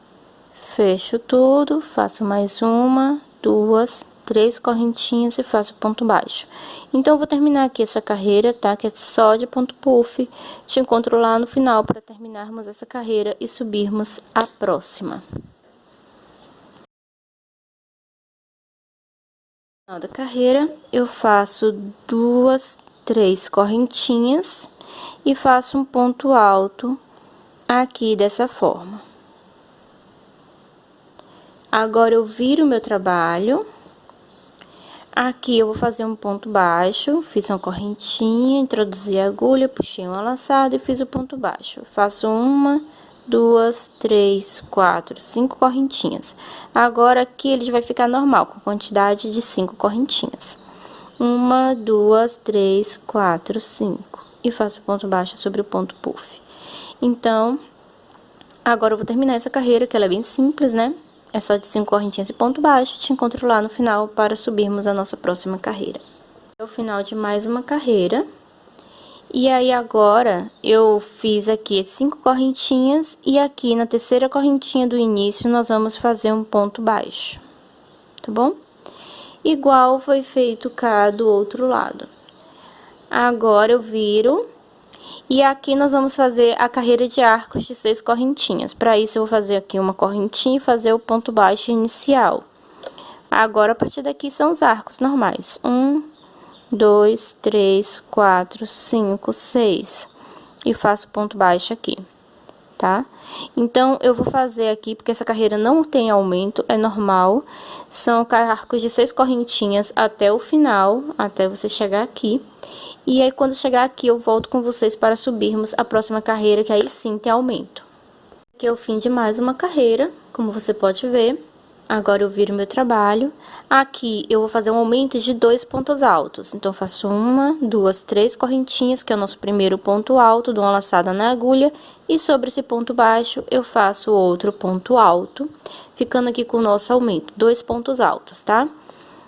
fecho tudo, faço mais uma, duas, três correntinhas e faço ponto baixo. Então, eu vou terminar aqui essa carreira, tá? Que é só de ponto puff. Te encontro lá no final para terminarmos essa carreira e subirmos a próxima. No final da carreira, eu faço duas, três correntinhas e faço um ponto alto aqui dessa forma. Agora, eu viro meu trabalho. Aqui, eu vou fazer um ponto baixo, fiz uma correntinha, introduzi a agulha, puxei uma laçada e fiz o ponto baixo. Faço uma, duas, três, quatro, cinco correntinhas. Agora, aqui, ele já vai ficar normal, com quantidade de 5 correntinhas. Uma, duas, três, quatro, 5. E faço ponto baixo sobre o ponto puff. Então, agora eu vou terminar essa carreira, que ela é bem simples, né? É só de 5 correntinhas e ponto baixo. Te encontro lá no final para subirmos a nossa próxima carreira. É o final de mais uma carreira. E aí, agora, eu fiz aqui 5 correntinhas e aqui na terceira correntinha do início, nós vamos fazer um ponto baixo, tá bom? Igual foi feito cá do outro lado. Agora, eu viro. E aqui, nós vamos fazer a carreira de arcos de 6 correntinhas. Para isso, eu vou fazer aqui uma correntinha e fazer o ponto baixo inicial. Agora, a partir daqui, são os arcos normais. 1, 2, 3, 4, 5, 6. E faço ponto baixo aqui, tá? Então, eu vou fazer aqui, porque essa carreira não tem aumento, é normal. São arcos de 6 correntinhas até o final, até você chegar aqui. E aí, quando chegar aqui, eu volto com vocês para subirmos a próxima carreira, que aí sim tem aumento. Aqui é o fim de mais uma carreira, como você pode ver. Agora, eu viro meu trabalho. Aqui, eu vou fazer um aumento de 2 pontos altos. Então, faço uma, duas, três correntinhas, que é o nosso primeiro ponto alto, dou uma laçada na agulha. E sobre esse ponto baixo, eu faço outro ponto alto, ficando aqui com o nosso aumento, 2 pontos altos, tá?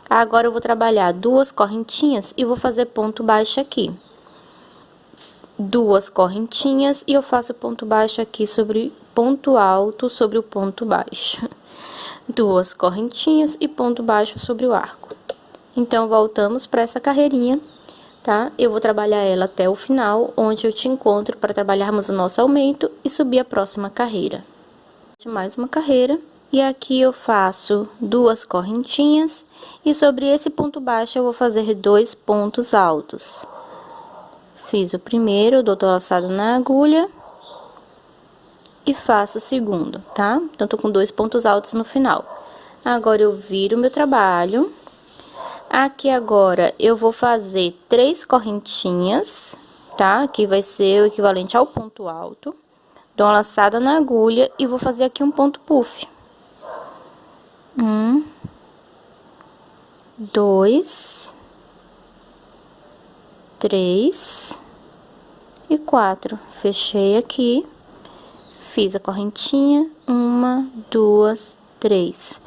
Agora, eu vou trabalhar 2 correntinhas e vou fazer ponto baixo aqui. 2 correntinhas e eu faço ponto baixo aqui sobre ponto alto sobre o ponto baixo. 2 correntinhas e ponto baixo sobre o arco. Então, voltamos para essa carreirinha, tá? Eu vou trabalhar ela até o final, onde eu te encontro para trabalharmos o nosso aumento e subir a próxima carreira. Mais uma carreira. E aqui eu faço 2 correntinhas e sobre esse ponto baixo eu vou fazer 2 pontos altos. Fiz o primeiro, dou outra laçada na agulha e faço o segundo, tá? Então, tô com 2 pontos altos no final. Agora, eu viro meu trabalho. Aqui agora, eu vou fazer 3 correntinhas, tá? Aqui vai ser o equivalente ao ponto alto. Dou uma laçada na agulha e vou fazer aqui um ponto puff. 1, 2, 3 e 4. Fechei aqui, fiz a correntinha, 1, 2, 3.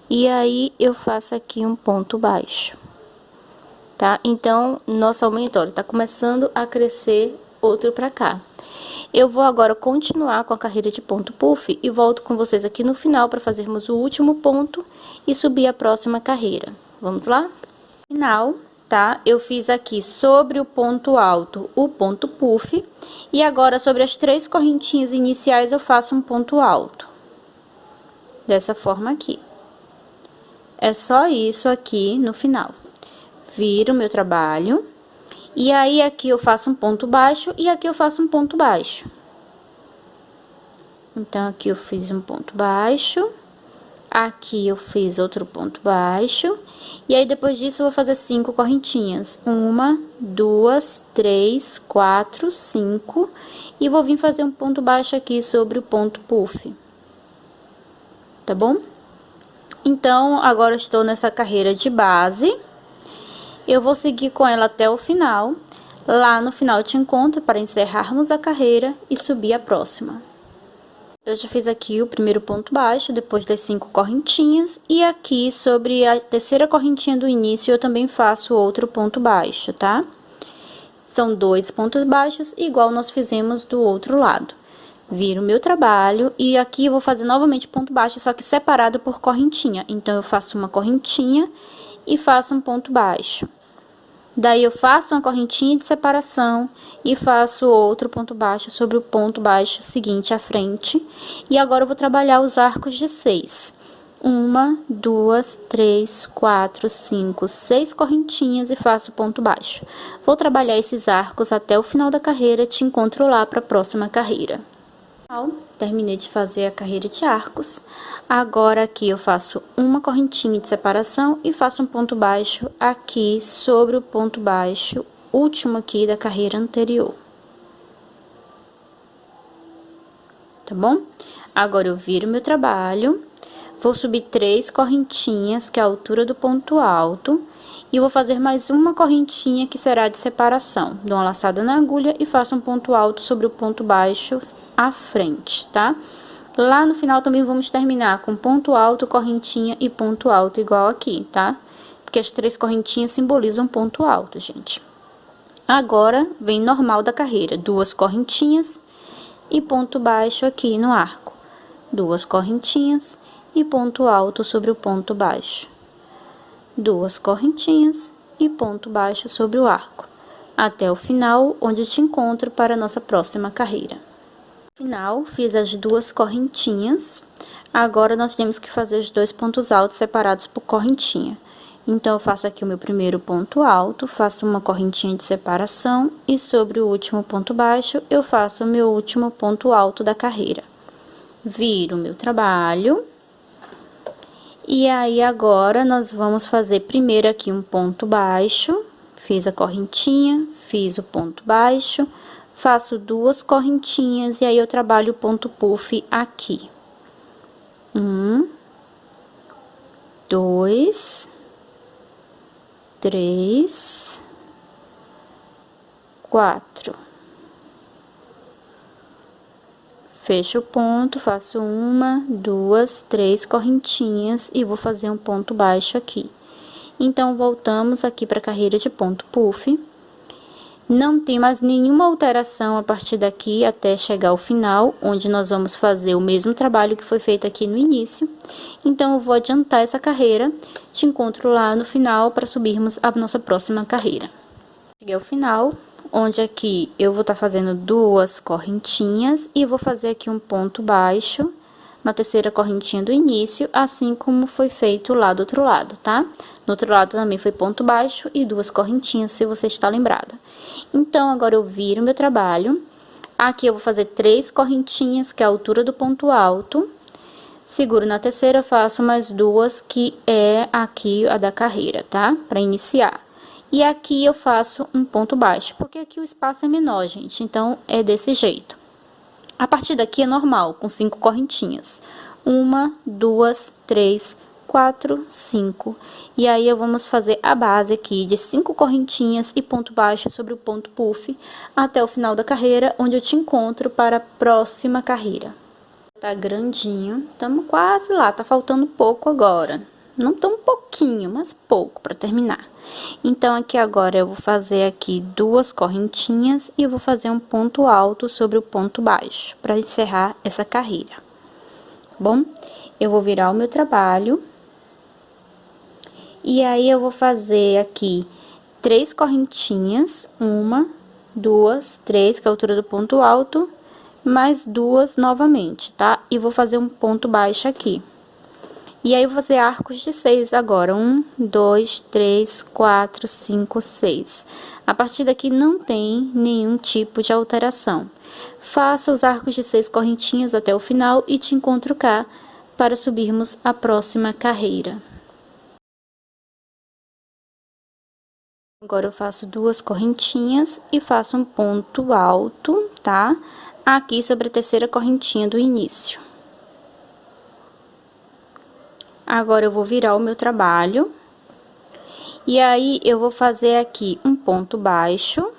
E aí, eu faço aqui um ponto baixo, tá? Então, nosso aumento, olha, tá começando a crescer outro pra cá. Eu vou agora continuar com a carreira de ponto puff e volto com vocês aqui no final para fazermos o último ponto e subir a próxima carreira. Vamos lá? Final, tá? Eu fiz aqui sobre o ponto alto o ponto puff e agora sobre as 3 correntinhas iniciais eu faço um ponto alto. Dessa forma aqui. É só isso aqui no final. Viro meu trabalho. E aí, aqui eu faço um ponto baixo e aqui eu faço um ponto baixo. Então, aqui eu fiz um ponto baixo. Aqui eu fiz outro ponto baixo. E aí, depois disso, eu vou fazer 5 correntinhas. 1, 2, 3, 4, 5. E vou vir fazer um ponto baixo aqui sobre o ponto puff. Tá bom? Então, agora eu estou nessa carreira de base. Eu vou seguir com ela até o final. Lá no final eu te encontro para encerrarmos a carreira e subir a próxima. Eu já fiz aqui o primeiro ponto baixo, depois das 5 correntinhas. E aqui, sobre a terceira correntinha do início, eu também faço outro ponto baixo, tá? São 2 pontos baixos, igual nós fizemos do outro lado. Viro meu trabalho e aqui eu vou fazer novamente ponto baixo, só que separado por correntinha. Então, eu faço uma correntinha e faço um ponto baixo. Daí, eu faço uma correntinha de separação e faço outro ponto baixo sobre o ponto baixo seguinte à frente. E agora, eu vou trabalhar os arcos de 6. 1, 2, 3, 4, 5, 6 correntinhas e faço ponto baixo. Vou trabalhar esses arcos até o final da carreira, te encontro lá para a próxima carreira. Terminei de fazer a carreira de arcos. Agora, aqui eu faço uma correntinha de separação e faço um ponto baixo aqui sobre o ponto baixo último aqui da carreira anterior. Tá bom? Agora, eu viro meu trabalho, vou subir 3 correntinhas, que é a altura do ponto alto, e vou fazer mais uma correntinha que será de separação. Dou uma laçada na agulha e faço um ponto alto sobre o ponto baixo à frente, tá? Lá no final também vamos terminar com ponto alto, correntinha e ponto alto igual aqui, tá? Porque as 3 correntinhas simbolizam ponto alto, gente. Agora, vem normal da carreira, 2 correntinhas e ponto baixo aqui no arco. 2 correntinhas e ponto alto sobre o ponto baixo. 2 correntinhas e ponto baixo sobre o arco, até o final, onde eu te encontro para a nossa próxima carreira. No final, fiz as 2 correntinhas, agora nós temos que fazer os 2 pontos altos separados por correntinha. Então, eu faço aqui o meu primeiro ponto alto, faço uma correntinha de separação e sobre o último ponto baixo, eu faço o meu último ponto alto da carreira. Viro o meu trabalho. E aí, agora, nós vamos fazer primeiro aqui um ponto baixo, fiz a correntinha, fiz o ponto baixo, faço 2 correntinhas e aí eu trabalho o ponto puff aqui. 1, 2, 3, 4. Fecho o ponto, faço 1, 2, 3 correntinhas e vou fazer um ponto baixo aqui. Então, voltamos aqui para a carreira de ponto puff. Não tem mais nenhuma alteração a partir daqui até chegar ao final, onde nós vamos fazer o mesmo trabalho que foi feito aqui no início. Então, eu vou adiantar essa carreira, te encontro lá no final para subirmos a nossa próxima carreira. Cheguei ao final, onde aqui eu vou estar fazendo 2 correntinhas e vou fazer aqui um ponto baixo na terceira correntinha do início, assim como foi feito lá do outro lado, tá? No outro lado também foi ponto baixo e 2 correntinhas, se você está lembrada. Então, agora eu viro meu trabalho. Aqui eu vou fazer 3 correntinhas, que é a altura do ponto alto. Seguro na terceira, faço mais 2, que é aqui a da carreira, tá? Para iniciar. E aqui eu faço um ponto baixo, porque aqui o espaço é menor, gente, então é desse jeito. A partir daqui é normal, com 5 correntinhas. 1, 2, 3, 4, 5. E aí, vamos fazer a base aqui de 5 correntinhas e ponto baixo sobre o ponto puff, até o final da carreira, onde eu te encontro para a próxima carreira. Tá grandinho, estamos quase lá, tá faltando pouco agora. Não tão pouquinho, mas pouco para terminar. Então, aqui agora eu vou fazer aqui 2 correntinhas e eu vou fazer um ponto alto sobre o ponto baixo, para encerrar essa carreira. Bom, eu vou virar o meu trabalho. E aí, eu vou fazer aqui 3 correntinhas, 1, 2, 3, que é a altura do ponto alto, mais 2 novamente, tá? E vou fazer um ponto baixo aqui. E aí, eu vou fazer arcos de 6 agora. 1, 2, 3, 4, 5, 6. A partir daqui, não tem nenhum tipo de alteração. Faça os arcos de 6 correntinhas até o final e te encontro cá para subirmos a próxima carreira. Agora, eu faço 2 correntinhas e faço um ponto alto, tá? Aqui sobre a terceira correntinha do início. Agora, eu vou virar o meu trabalho. E aí, eu vou fazer aqui um ponto baixo.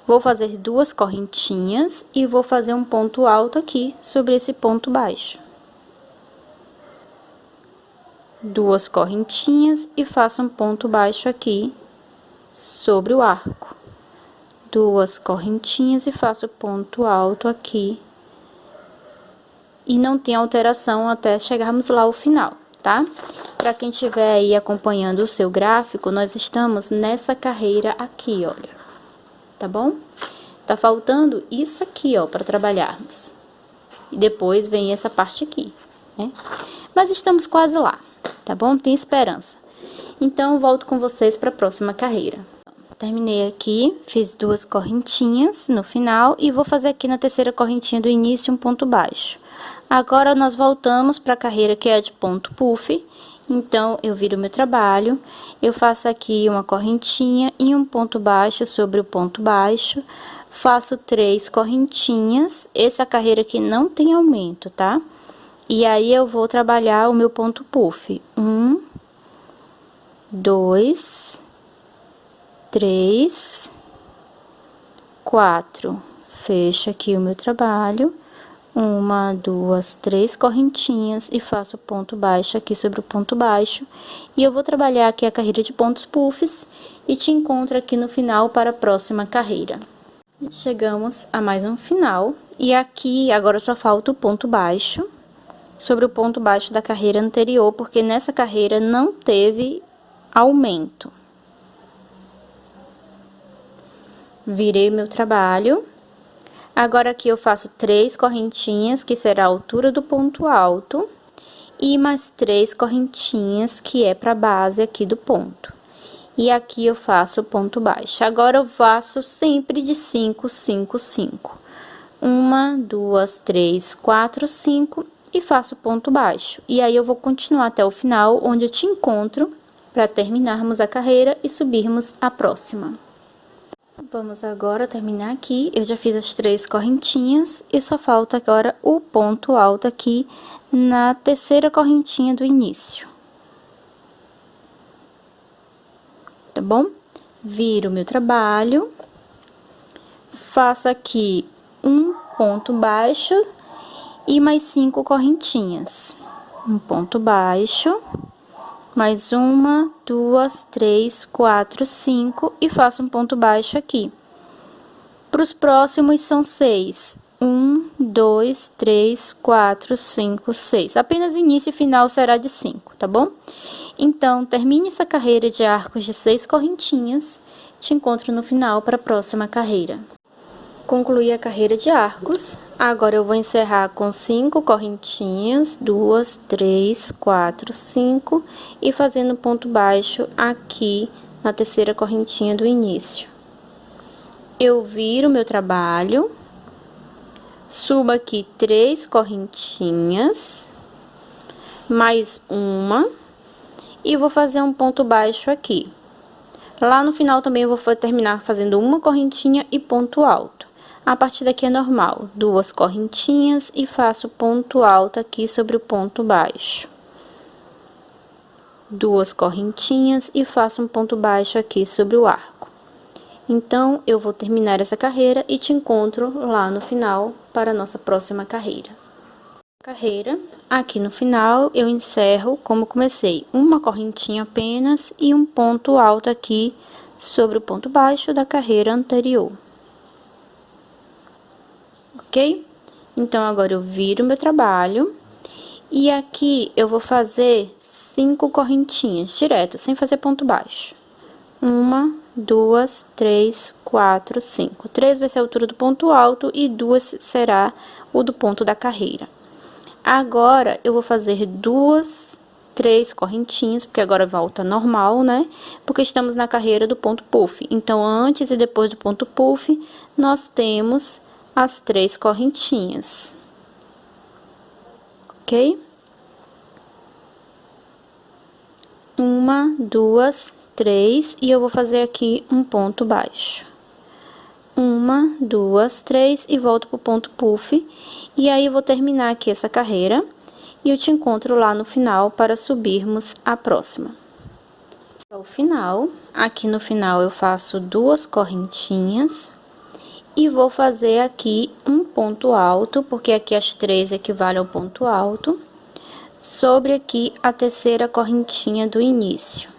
Vou fazer 2 correntinhas e vou fazer um ponto alto aqui sobre esse ponto baixo. 2 correntinhas e faço um ponto baixo aqui sobre o arco. duas correntinhas e faço ponto alto aqui. E não tem alteração até chegarmos lá ao final, tá? Para quem estiver aí acompanhando o seu gráfico, nós estamos nessa carreira aqui, olha. Tá bom? Tá faltando isso aqui, ó, para trabalharmos. E depois vem essa parte aqui, né? Mas estamos quase lá, tá bom? Tem esperança. Então, eu volto com vocês para a próxima carreira. Terminei aqui, fiz duas correntinhas no final e vou fazer aqui na terceira correntinha do início um ponto baixo. Agora, nós voltamos para a carreira que é de ponto puff. Então, eu viro meu trabalho, eu faço aqui uma correntinha e um ponto baixo sobre o ponto baixo, faço 3 correntinhas, essa carreira aqui não tem aumento, tá? E aí, eu vou trabalhar o meu ponto puff. 1, 2, 3, 4. Fecho aqui o meu trabalho. 1, 2, 3 correntinhas e faço ponto baixo aqui sobre o ponto baixo. E eu vou trabalhar aqui a carreira de pontos puffs e te encontro aqui no final para a próxima carreira. Chegamos a mais um final e aqui agora só falta o ponto baixo sobre o ponto baixo da carreira anterior, porque nessa carreira não teve aumento. Virei meu trabalho. Agora, aqui eu faço 3 correntinhas, que será a altura do ponto alto, e mais 3 correntinhas, que é para a base aqui do ponto. E aqui eu faço o ponto baixo. Agora, eu faço sempre de 5, 5, 5. 1, 2, 3, 4, 5, e faço ponto baixo. E aí, eu vou continuar até o final, onde eu te encontro, para terminarmos a carreira e subirmos a próxima. Vamos agora terminar aqui, eu já fiz as 3 correntinhas e só falta agora o ponto alto aqui na terceira correntinha do início. Tá bom? Viro meu trabalho, faço aqui um ponto baixo e mais 5 correntinhas. Um ponto baixo. Mais 1, 2, 3, 4, 5 e faço um ponto baixo aqui. Para os próximos são 6. 1, 2, 3, 4, 5, 6. Apenas início e final será de 5, tá bom? Então, termine essa carreira de arcos de 6 correntinhas. Te encontro no final para a próxima carreira. Concluí a carreira de arcos. Agora, eu vou encerrar com 5 correntinhas, 2, 3, 4, 5, e fazendo ponto baixo aqui na terceira correntinha do início. Eu viro meu trabalho, subo aqui 3 correntinhas, mais uma, e vou fazer um ponto baixo aqui. Lá no final também eu vou terminar fazendo uma correntinha e ponto alto. A partir daqui é normal, 2 correntinhas e faço ponto alto aqui sobre o ponto baixo. 2 correntinhas e faço um ponto baixo aqui sobre o arco. Então, eu vou terminar essa carreira e te encontro lá no final para a nossa próxima carreira. Aqui no final, eu encerro como comecei, uma correntinha apenas e um ponto alto aqui sobre o ponto baixo da carreira anterior. Ok? Então, agora eu viro meu trabalho e aqui eu vou fazer 5 correntinhas direto, sem fazer ponto baixo. 1, 2, 3, 4, 5. 3 vai ser a altura do ponto alto e 2 será o do ponto da carreira. Agora, eu vou fazer 3 correntinhas, porque agora volta normal, né? Porque estamos na carreira do ponto puff. Então, antes e depois do ponto puff, nós temos as 3 correntinhas. Ok? 1, 2, 3, e eu vou fazer aqui um ponto baixo. 1, 2, 3 e volto pro ponto puff. E aí, eu vou terminar aqui essa carreira e eu te encontro lá no final para subirmos a próxima. Ao final, aqui no final eu faço 2 correntinhas e vou fazer aqui um ponto alto, porque aqui as 3 equivalem ao ponto alto, sobre aqui a terceira correntinha do início.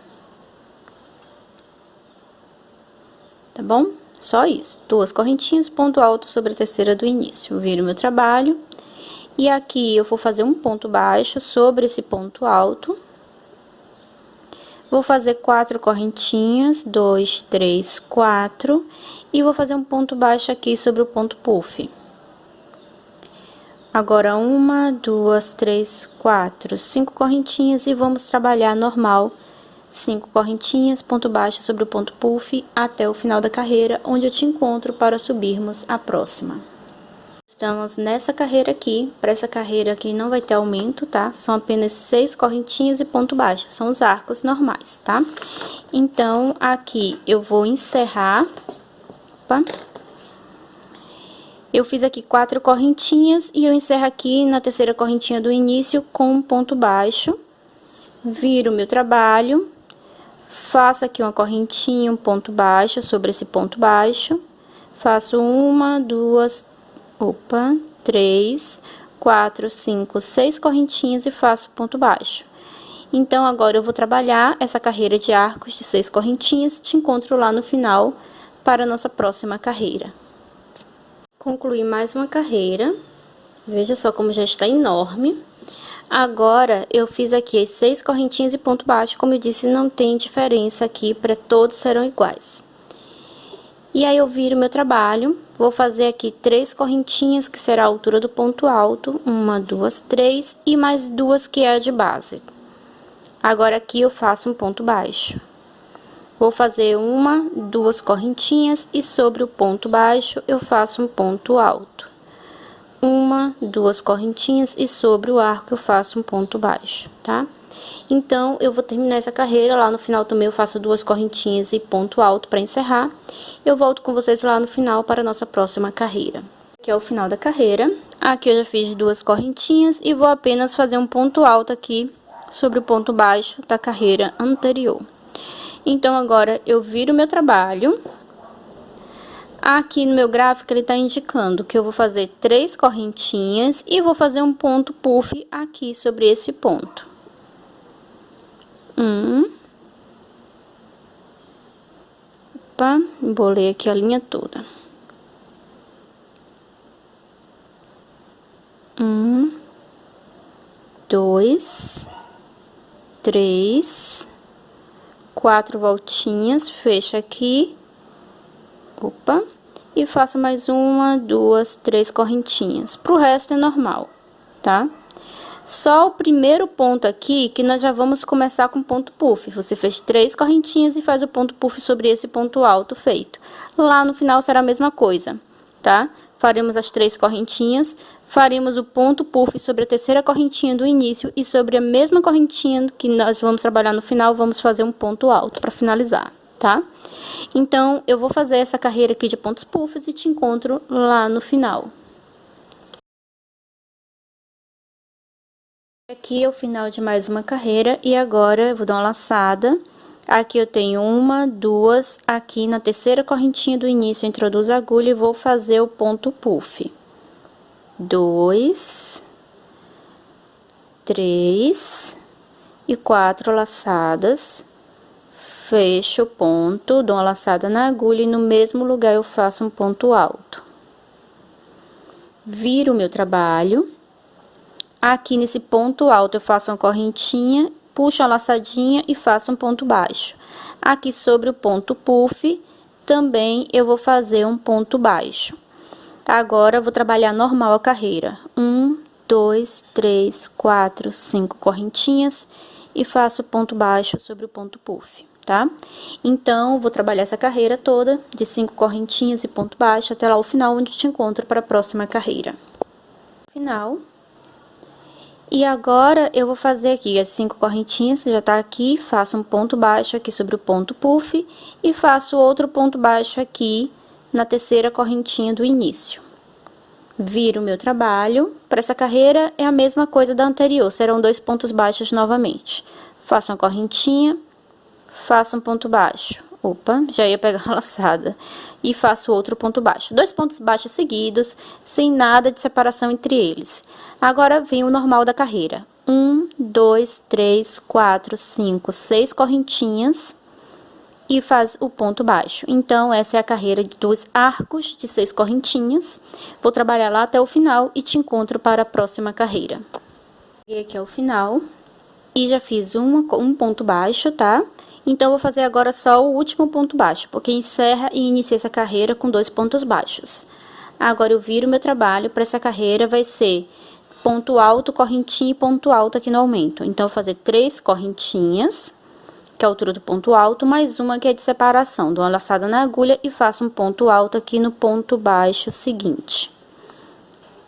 Tá bom? Só isso, duas correntinhas, ponto alto sobre a terceira do início. Viro meu trabalho. E aqui eu vou fazer um ponto baixo sobre esse ponto alto. Vou fazer 4 correntinhas, 2, 3, 4. E vou fazer um ponto baixo aqui sobre o ponto puff. Agora, 1, 2, 3, 4, 5 correntinhas e vamos trabalhar normal. 5 correntinhas, ponto baixo sobre o ponto puff, até o final da carreira, onde eu te encontro para subirmos a próxima. Estamos nessa carreira aqui. Para essa carreira aqui não vai ter aumento, tá? São apenas 6 correntinhas e ponto baixo, são os arcos normais, tá? Então, aqui eu vou encerrar. Opa. Eu fiz aqui 4 correntinhas e eu encerro aqui na terceira correntinha do início com um ponto baixo. Viro meu trabalho, faço aqui uma correntinha, um ponto baixo sobre esse ponto baixo. Faço 1, 2, 3, 4, 5, 6 correntinhas e faço ponto baixo. Então, agora eu vou trabalhar essa carreira de arcos de 6 correntinhas. Te encontro lá no final para a nossa próxima carreira. Concluí mais uma carreira. Veja só como já está enorme. Agora, eu fiz aqui as 6 correntinhas e ponto baixo. Como eu disse, não tem diferença aqui, para todos serão iguais. E aí, eu viro meu trabalho. Vou fazer aqui 3 correntinhas, que será a altura do ponto alto. 1, 2, 3. E mais 2, que é a de base. Agora, aqui eu faço um ponto baixo. Vou fazer 1, 2 correntinhas e sobre o ponto baixo eu faço um ponto alto. 1, 2 correntinhas e sobre o arco eu faço um ponto baixo, tá? Então, eu vou terminar essa carreira, lá no final também eu faço 2 correntinhas e ponto alto para encerrar. Eu volto com vocês lá no final para a nossa próxima carreira. Aqui é o final da carreira. Aqui eu já fiz 2 correntinhas e vou apenas fazer um ponto alto aqui sobre o ponto baixo da carreira anterior. Então, agora, eu viro meu trabalho. Aqui no meu gráfico, ele tá indicando que eu vou fazer 3 correntinhas e vou fazer um ponto puff aqui sobre esse ponto. 1. Opa, embolei aqui a linha toda. 1, 2, 3, 4 voltinhas, fecha aqui, opa, e faço mais 1, 2, 3 correntinhas. Pro resto é normal, tá? Só o primeiro ponto aqui que nós já vamos começar com ponto puff. Você fez 3 correntinhas e faz o ponto puff sobre esse ponto alto feito. Lá no final será a mesma coisa, tá? Faremos as 3 correntinhas, faremos o ponto puff sobre a terceira correntinha do início e sobre a mesma correntinha que nós vamos trabalhar no final, vamos fazer um ponto alto para finalizar, tá? Então, eu vou fazer essa carreira aqui de pontos puffs e te encontro lá no final. Aqui é o final de mais uma carreira e agora eu vou dar uma laçada. Aqui eu tenho 1, 2, aqui na terceira correntinha do início eu introduzo a agulha e vou fazer o ponto puff. 2, 3 e 4 laçadas. Fecho o ponto, dou uma laçada na agulha e no mesmo lugar eu faço um ponto alto. Viro o meu trabalho. Aqui nesse ponto alto eu faço uma correntinha, puxo a laçadinha e faço um ponto baixo. Aqui sobre o ponto puff, também eu vou fazer um ponto baixo. Agora, eu vou trabalhar normal a carreira. 1, 2, 3, 4, 5 correntinhas e faço ponto baixo sobre o ponto puff, tá? Então, vou trabalhar essa carreira toda de 5 correntinhas e ponto baixo até lá o final, onde te encontro para a próxima carreira. Final. E agora, eu vou fazer aqui as 5 correntinhas, já tá aqui, faço um ponto baixo aqui sobre o ponto puff e faço outro ponto baixo aqui na terceira correntinha do início. Viro o meu trabalho. Para essa carreira é a mesma coisa da anterior, serão 2 pontos baixos novamente. Faço uma correntinha, faço um ponto baixo. Opa, já ia pegar a laçada. E faço outro ponto baixo. 2 pontos baixos seguidos, sem nada de separação entre eles. Agora vem o normal da carreira. 1, 2, 3, 4, 5, 6 correntinhas. e faz o ponto baixo. Então, essa é a carreira dos arcos de 6 correntinhas. Vou trabalhar lá até o final e te encontro para a próxima carreira. E aqui é o final. E já fiz um ponto baixo, tá? Então, vou fazer agora só o último ponto baixo, porque encerra e inicia essa carreira com 2 pontos baixos. Agora, eu viro meu trabalho para essa carreira, vai ser ponto alto, correntinha e ponto alto aqui no aumento. Então, eu vou fazer 3 correntinhas, que é a altura do ponto alto, mais uma que é de separação. Dou uma laçada na agulha e faço um ponto alto aqui no ponto baixo seguinte.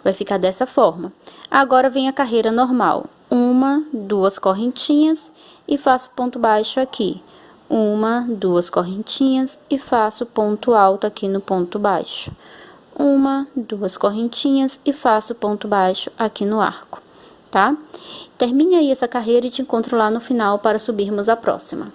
Vai ficar dessa forma. Agora, vem a carreira normal. 1, 2 correntinhas e faço ponto baixo aqui. 1, 2 correntinhas e faço ponto alto aqui no ponto baixo. 1, 2 correntinhas e faço ponto baixo aqui no arco, tá? Termine aí essa carreira e te encontro lá no final para subirmos a próxima.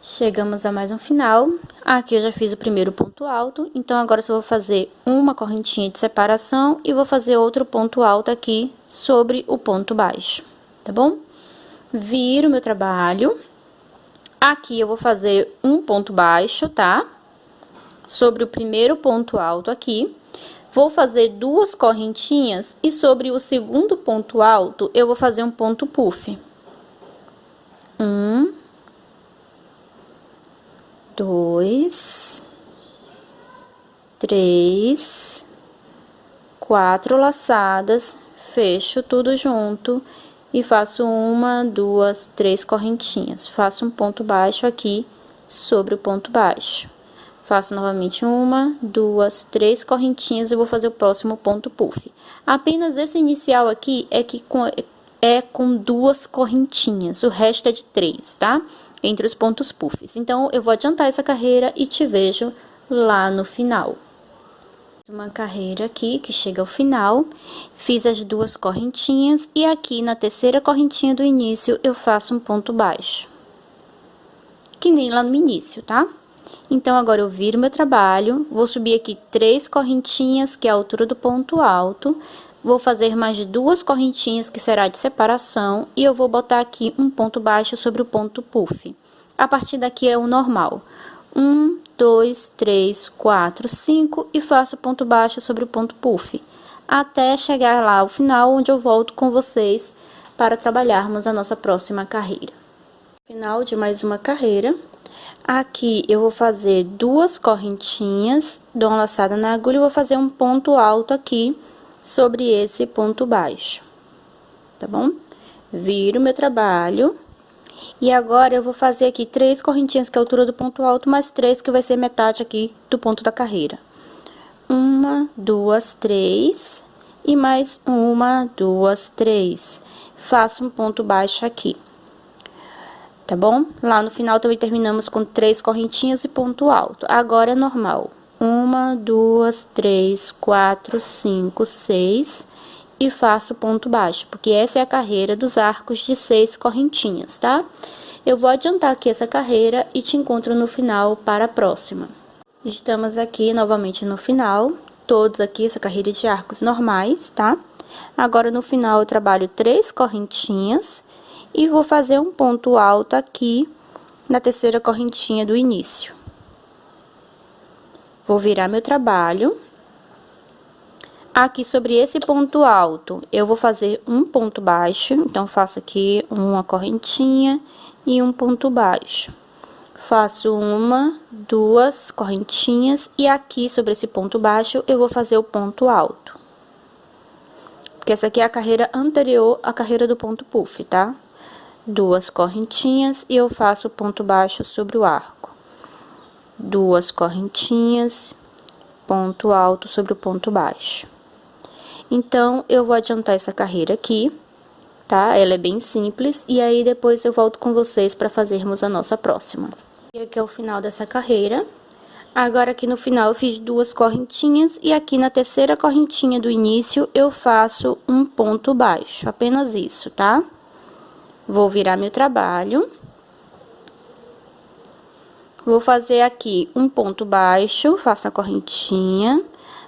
Chegamos a mais um final. Aqui eu já fiz o primeiro ponto alto, então agora eu só vou fazer uma correntinha de separação e vou fazer outro ponto alto aqui sobre o ponto baixo, tá bom? Viro meu trabalho. Aqui eu vou fazer um ponto baixo, tá? Sobre o primeiro ponto alto aqui. Vou fazer 2 correntinhas e sobre o segundo ponto alto eu vou fazer um ponto puff. 1, 2, 3, 4 laçadas, fecho tudo junto e faço 1, 2, 3 correntinhas. Faço um ponto baixo aqui sobre o ponto baixo. Faço novamente 1, 2, 3 correntinhas e vou fazer o próximo ponto puff. Apenas esse inicial aqui é com 2 correntinhas, o resto é de 3, tá? Entre os pontos puffs. Então, eu vou adiantar essa carreira e te vejo lá no final. Uma carreira aqui que chega ao final, fiz as 2 correntinhas e aqui na terceira correntinha do início eu faço um ponto baixo. Que nem lá no início, tá? Então, agora eu viro meu trabalho, vou subir aqui 3 correntinhas, que é a altura do ponto alto, vou fazer mais 2 correntinhas, que será de separação, e eu vou botar aqui um ponto baixo sobre o ponto puff. A partir daqui é o normal. 1, 2, 3, 4, 5 e faço ponto baixo sobre o ponto puff, até chegar lá ao final, onde eu volto com vocês para trabalharmos a nossa próxima carreira. Final de mais uma carreira. Aqui eu vou fazer 2 correntinhas, dou uma laçada na agulha e vou fazer um ponto alto aqui sobre esse ponto baixo, tá bom? Viro meu trabalho e agora eu vou fazer aqui 3 correntinhas, que é a altura do ponto alto, mais 3, que vai ser metade aqui do ponto da carreira. 1, 2, 3 e mais 1, 2, 3. Faço um ponto baixo aqui. Tá bom? Lá no final também terminamos com 3 correntinhas e ponto alto. Agora é normal. 1, 2, 3, 4, 5, 6 e faço ponto baixo, porque essa é a carreira dos arcos de 6 correntinhas, tá? Eu vou adiantar aqui essa carreira e te encontro no final para a próxima. Estamos aqui novamente no final, todos aqui essa carreira de arcos normais, tá? Agora no final eu trabalho 3 correntinhas e vou fazer um ponto alto aqui na terceira correntinha do início. Vou virar meu trabalho. Aqui sobre esse ponto alto, eu vou fazer um ponto baixo, então faço aqui uma correntinha e um ponto baixo. Faço 1, 2 correntinhas e aqui sobre esse ponto baixo eu vou fazer o ponto alto. Porque essa aqui é a carreira anterior à carreira do ponto puff, tá? 2 correntinhas e eu faço o ponto baixo sobre o arco. 2 correntinhas, ponto alto sobre o ponto baixo. Então, eu vou adiantar essa carreira aqui, tá? Ela é bem simples, e aí depois eu volto com vocês para fazermos a nossa próxima. E aqui é o final dessa carreira. Agora, aqui no final, eu fiz 2 correntinhas, e aqui na terceira correntinha do início, eu faço um ponto baixo, apenas isso, tá? Vou virar meu trabalho. Vou fazer aqui um ponto baixo, faço a correntinha,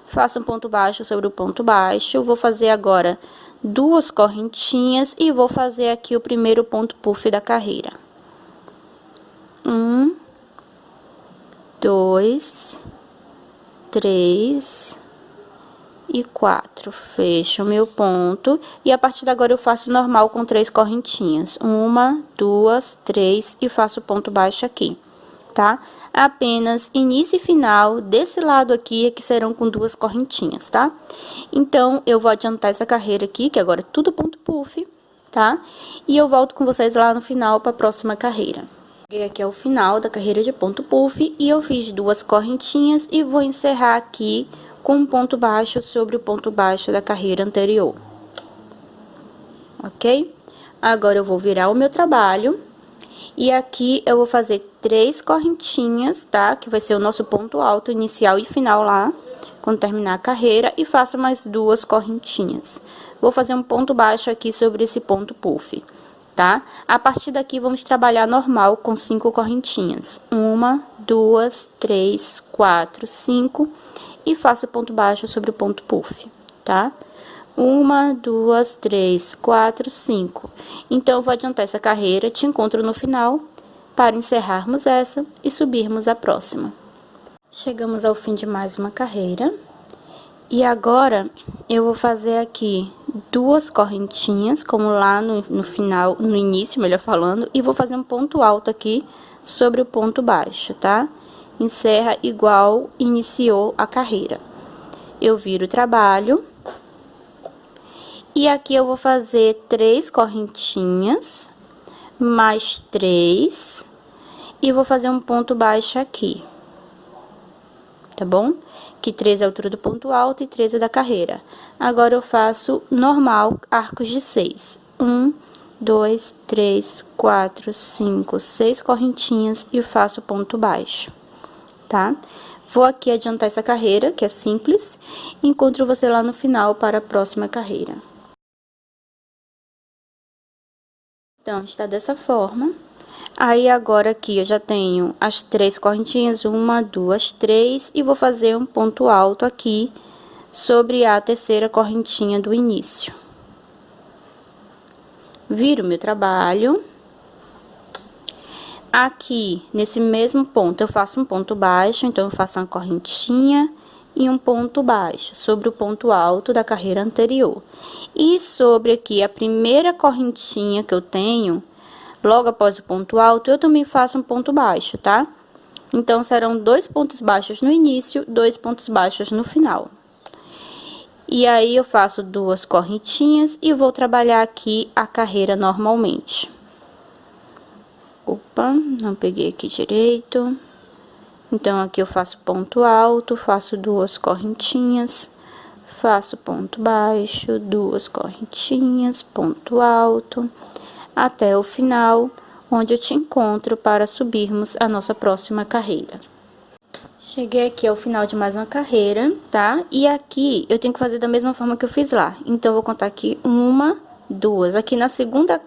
faço um ponto baixo sobre o ponto baixo. Vou fazer agora 2 correntinhas e vou fazer aqui o primeiro ponto puff da carreira. 1, 2, 3 e 4. Fecho o meu ponto. E a partir de agora eu faço normal com 3 correntinhas. 1, 2, 3 e faço ponto baixo aqui, tá? Apenas início e final desse lado aqui é que serão com 2 correntinhas, tá? Então, eu vou adiantar essa carreira aqui, que agora é tudo ponto puff, tá? E eu volto com vocês lá no final para a próxima carreira. Cheguei aqui ao final da carreira de ponto puff e eu fiz 2 correntinhas e vou encerrar aqui com um ponto baixo sobre o ponto baixo da carreira anterior. Ok? Agora, eu vou virar o meu trabalho. E aqui eu vou fazer 3 correntinhas, tá? Que vai ser o nosso ponto alto inicial e final lá, quando terminar a carreira, e faço mais 2 correntinhas. Vou fazer um ponto baixo aqui sobre esse ponto puff, tá? A partir daqui, vamos trabalhar normal com 5 correntinhas. 1, 2, 3, 4, 5, e faço ponto baixo sobre o ponto puff, tá? 1, 2, 3, 4, 5. Então, eu vou adiantar essa carreira, te encontro no final, para encerrarmos essa e subirmos a próxima. Chegamos ao fim de mais uma carreira. E agora, eu vou fazer aqui 2 correntinhas, como lá no final, no início, melhor falando, e vou fazer um ponto alto aqui sobre o ponto baixo, tá? Encerra igual iniciou a carreira. Eu viro o trabalho. E aqui eu vou fazer 3 correntinhas, mais 3, e vou fazer um ponto baixo aqui, tá bom? Que 3 é a altura do ponto alto e 3 é da carreira. Agora, eu faço normal, arcos de 6. 1, 2, 3, 4, 5, 6 correntinhas e faço ponto baixo, tá? Vou aqui adiantar essa carreira, que é simples, e encontro você lá no final para a próxima carreira. Então, está dessa forma. Aí, agora aqui, eu já tenho as 3 correntinhas, 1, 2, 3, e vou fazer um ponto alto aqui sobre a terceira correntinha do início. Viro meu trabalho. Aqui, nesse mesmo ponto, eu faço um ponto baixo, então, eu faço uma correntinha e um ponto baixo sobre o ponto alto da carreira anterior. E sobre aqui a primeira correntinha que eu tenho, logo após o ponto alto, eu também faço um ponto baixo, tá? Então, serão 2 pontos baixos no início, 2 pontos baixos no final. E aí, eu faço 2 correntinhas e vou trabalhar aqui a carreira normalmente. Opa, não peguei aqui direito. Então, aqui eu faço ponto alto, faço 2 correntinhas, faço ponto baixo, 2 correntinhas, ponto alto, até o final, onde eu te encontro para subirmos a nossa próxima carreira. Cheguei aqui ao final de mais uma carreira, tá? E aqui eu tenho que fazer da mesma forma que eu fiz lá. Então, eu vou contar aqui 1, 2. Aqui na segunda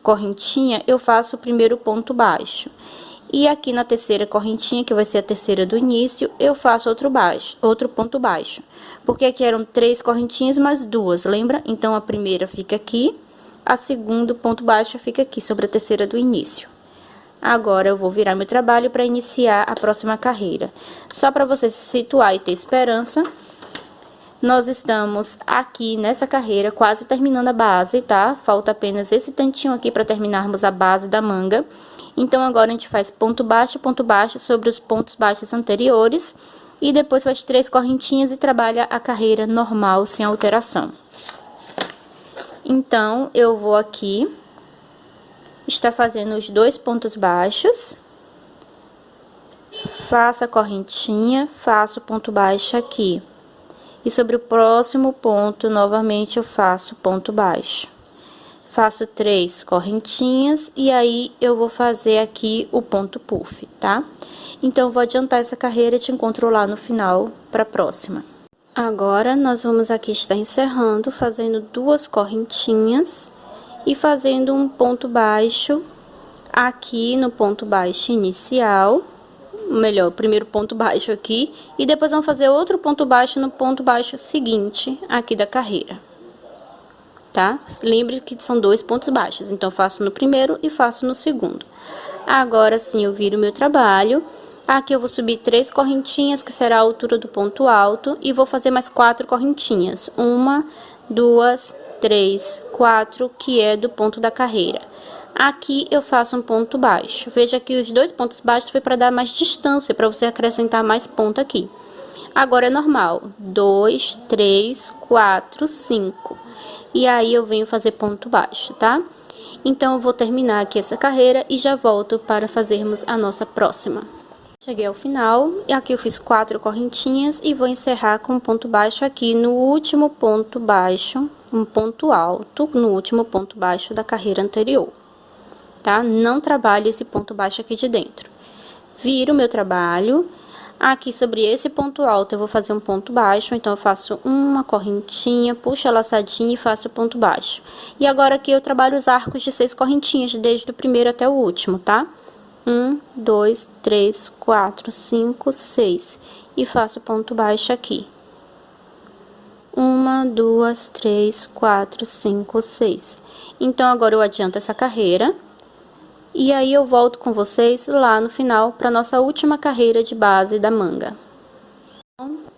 correntinha, eu faço o primeiro ponto baixo. E aqui na terceira correntinha, que vai ser a terceira do início, eu faço outro ponto baixo. Porque aqui eram 3 correntinhas mais 2, lembra? Então, a primeira fica aqui, a segunda ponto baixo fica aqui, sobre a terceira do início. Agora, eu vou virar meu trabalho para iniciar a próxima carreira. Só para você se situar e ter esperança, nós estamos aqui nessa carreira quase terminando a base, tá? Falta apenas esse tantinho aqui para terminarmos a base da manga. Então, agora a gente faz ponto baixo sobre os pontos baixos anteriores. E depois faz 3 correntinhas e trabalha a carreira normal, sem alteração. Então, eu vou aqui, estar fazendo os 2 pontos baixos. Faço a correntinha, faço ponto baixo aqui. E sobre o próximo ponto, novamente, eu faço ponto baixo. Faço 3 correntinhas e aí eu vou fazer aqui o ponto puff, tá? Então, vou adiantar essa carreira e te encontro lá no final para a próxima. Agora, nós vamos aqui estar encerrando, fazendo 2 correntinhas e fazendo um ponto baixo aqui no ponto baixo inicial. Melhor, o primeiro ponto baixo aqui, e depois vamos fazer outro ponto baixo no ponto baixo seguinte aqui da carreira, tá? Lembre que são 2 pontos baixos, então faço no primeiro e faço no segundo. Agora sim, eu viro meu trabalho Aqui eu vou subir 3 correntinhas, que será a altura do ponto alto, e vou fazer mais 4 correntinhas. 1, 2, 3, 4, que é do ponto da carreira. Aqui eu faço um ponto baixo. Veja que os 2 pontos baixos foi para dar mais distância, para você acrescentar mais ponto aqui. Agora é normal. 2, 3, 4, 5. E aí eu venho fazer ponto baixo, tá? Então eu vou terminar aqui essa carreira e já volto para fazermos a nossa próxima. Cheguei ao final, e aqui eu fiz 4 correntinhas e vou encerrar com um ponto baixo aqui no último ponto baixo, um ponto alto no último ponto baixo da carreira anterior, tá? Não trabalhe esse ponto baixo aqui de dentro. Viro o meu trabalho, aqui sobre esse ponto alto eu vou fazer um ponto baixo, então eu faço uma correntinha, puxo a laçadinha e faço ponto baixo. E agora aqui eu trabalho os arcos de 6 correntinhas, desde o primeiro até o último, tá? 1, 2, 3, 4, 5, 6. E faço ponto baixo aqui. 1, 2, 3, 4, 5, 6. Então, agora eu adianto essa carreira. E aí, eu volto com vocês lá no final para nossa última carreira de base da manga.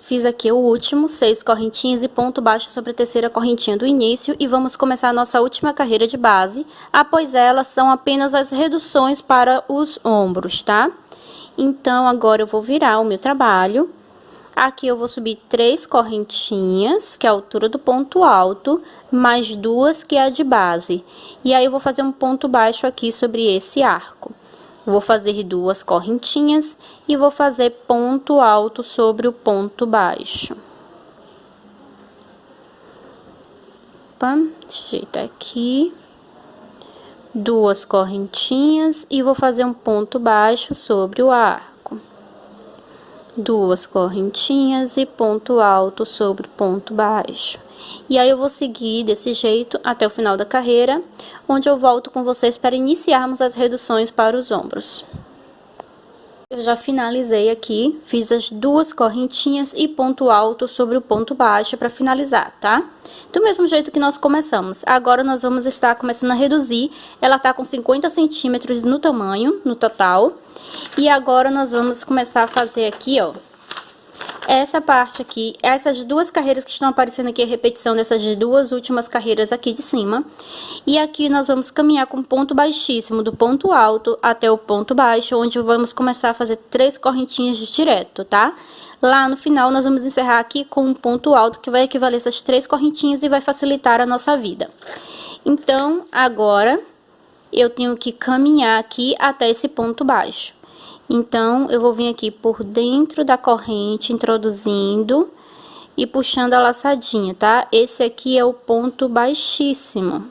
Fiz aqui o último, 6 correntinhas e ponto baixo sobre a terceira correntinha do início e vamos começar a nossa última carreira de base. Após ela, são apenas as reduções para os ombros, tá? Então, agora eu vou virar o meu trabalho. Aqui eu vou subir 3 correntinhas, que é a altura do ponto alto, mais 2, que é a de base. E aí, eu vou fazer um ponto baixo aqui sobre esse arco. Vou fazer 2 correntinhas e vou fazer ponto alto sobre o ponto baixo. Opa, deixa eu ajeitar aqui. 2 correntinhas e vou fazer um ponto baixo sobre o arco. 2 correntinhas e ponto alto sobre o ponto baixo. E aí, eu vou seguir desse jeito até o final da carreira, onde eu volto com vocês para iniciarmos as reduções para os ombros. Eu já finalizei aqui, fiz as 2 correntinhas e ponto alto sobre o ponto baixo para finalizar, tá? Do mesmo jeito que nós começamos. Agora, nós vamos estar começando a reduzir. Ela tá com 50 centímetros no tamanho, no total. E agora, nós vamos começar a fazer aqui, ó. Essa parte aqui, essas 2 carreiras que estão aparecendo aqui, a repetição dessas 2 últimas carreiras aqui de cima. E aqui nós vamos caminhar com ponto baixíssimo, do ponto alto até o ponto baixo, onde vamos começar a fazer 3 correntinhas direto, tá? Lá no final, nós vamos encerrar aqui com um ponto alto, que vai equivaler a essas 3 correntinhas e vai facilitar a nossa vida. Então, agora, eu tenho que caminhar aqui até esse ponto baixo. Então, eu vou vir aqui por dentro da corrente, introduzindo e puxando a laçadinha, tá? Esse aqui é o ponto baixíssimo.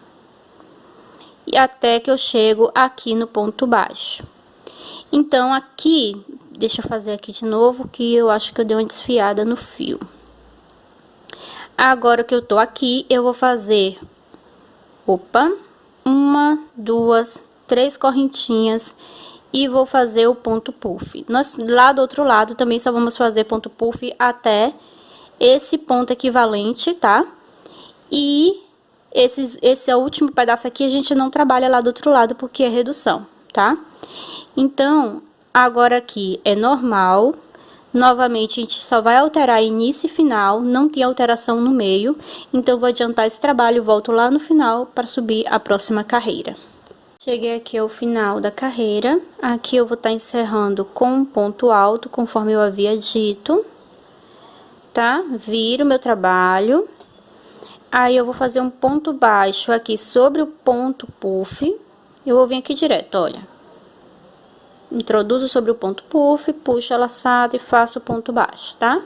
E até que eu chego aqui no ponto baixo. Então, aqui, deixa eu fazer aqui de novo, que eu acho que eu dei uma desfiada no fio. Agora que eu tô aqui, eu vou fazer, 1, 2, 3 correntinhas. E vou fazer o ponto puff. Nós, lá do outro lado, também só vamos fazer ponto puff até esse ponto equivalente, tá? E esse é o último pedaço aqui, a gente não trabalha lá do outro lado, porque é redução, tá? Então, agora aqui é normal. Novamente, a gente só vai alterar início e final, não tem alteração no meio. Então, eu vou adiantar esse trabalho e volto lá no final para subir a próxima carreira. Cheguei aqui ao final da carreira, aqui eu vou estar encerrando com um ponto alto, conforme eu havia dito, tá? Viro meu trabalho, aí eu vou fazer um ponto baixo aqui sobre o ponto puff, eu vou vir aqui direto, olha. Introduzo sobre o ponto puff, puxo a laçada e faço o ponto baixo, tá?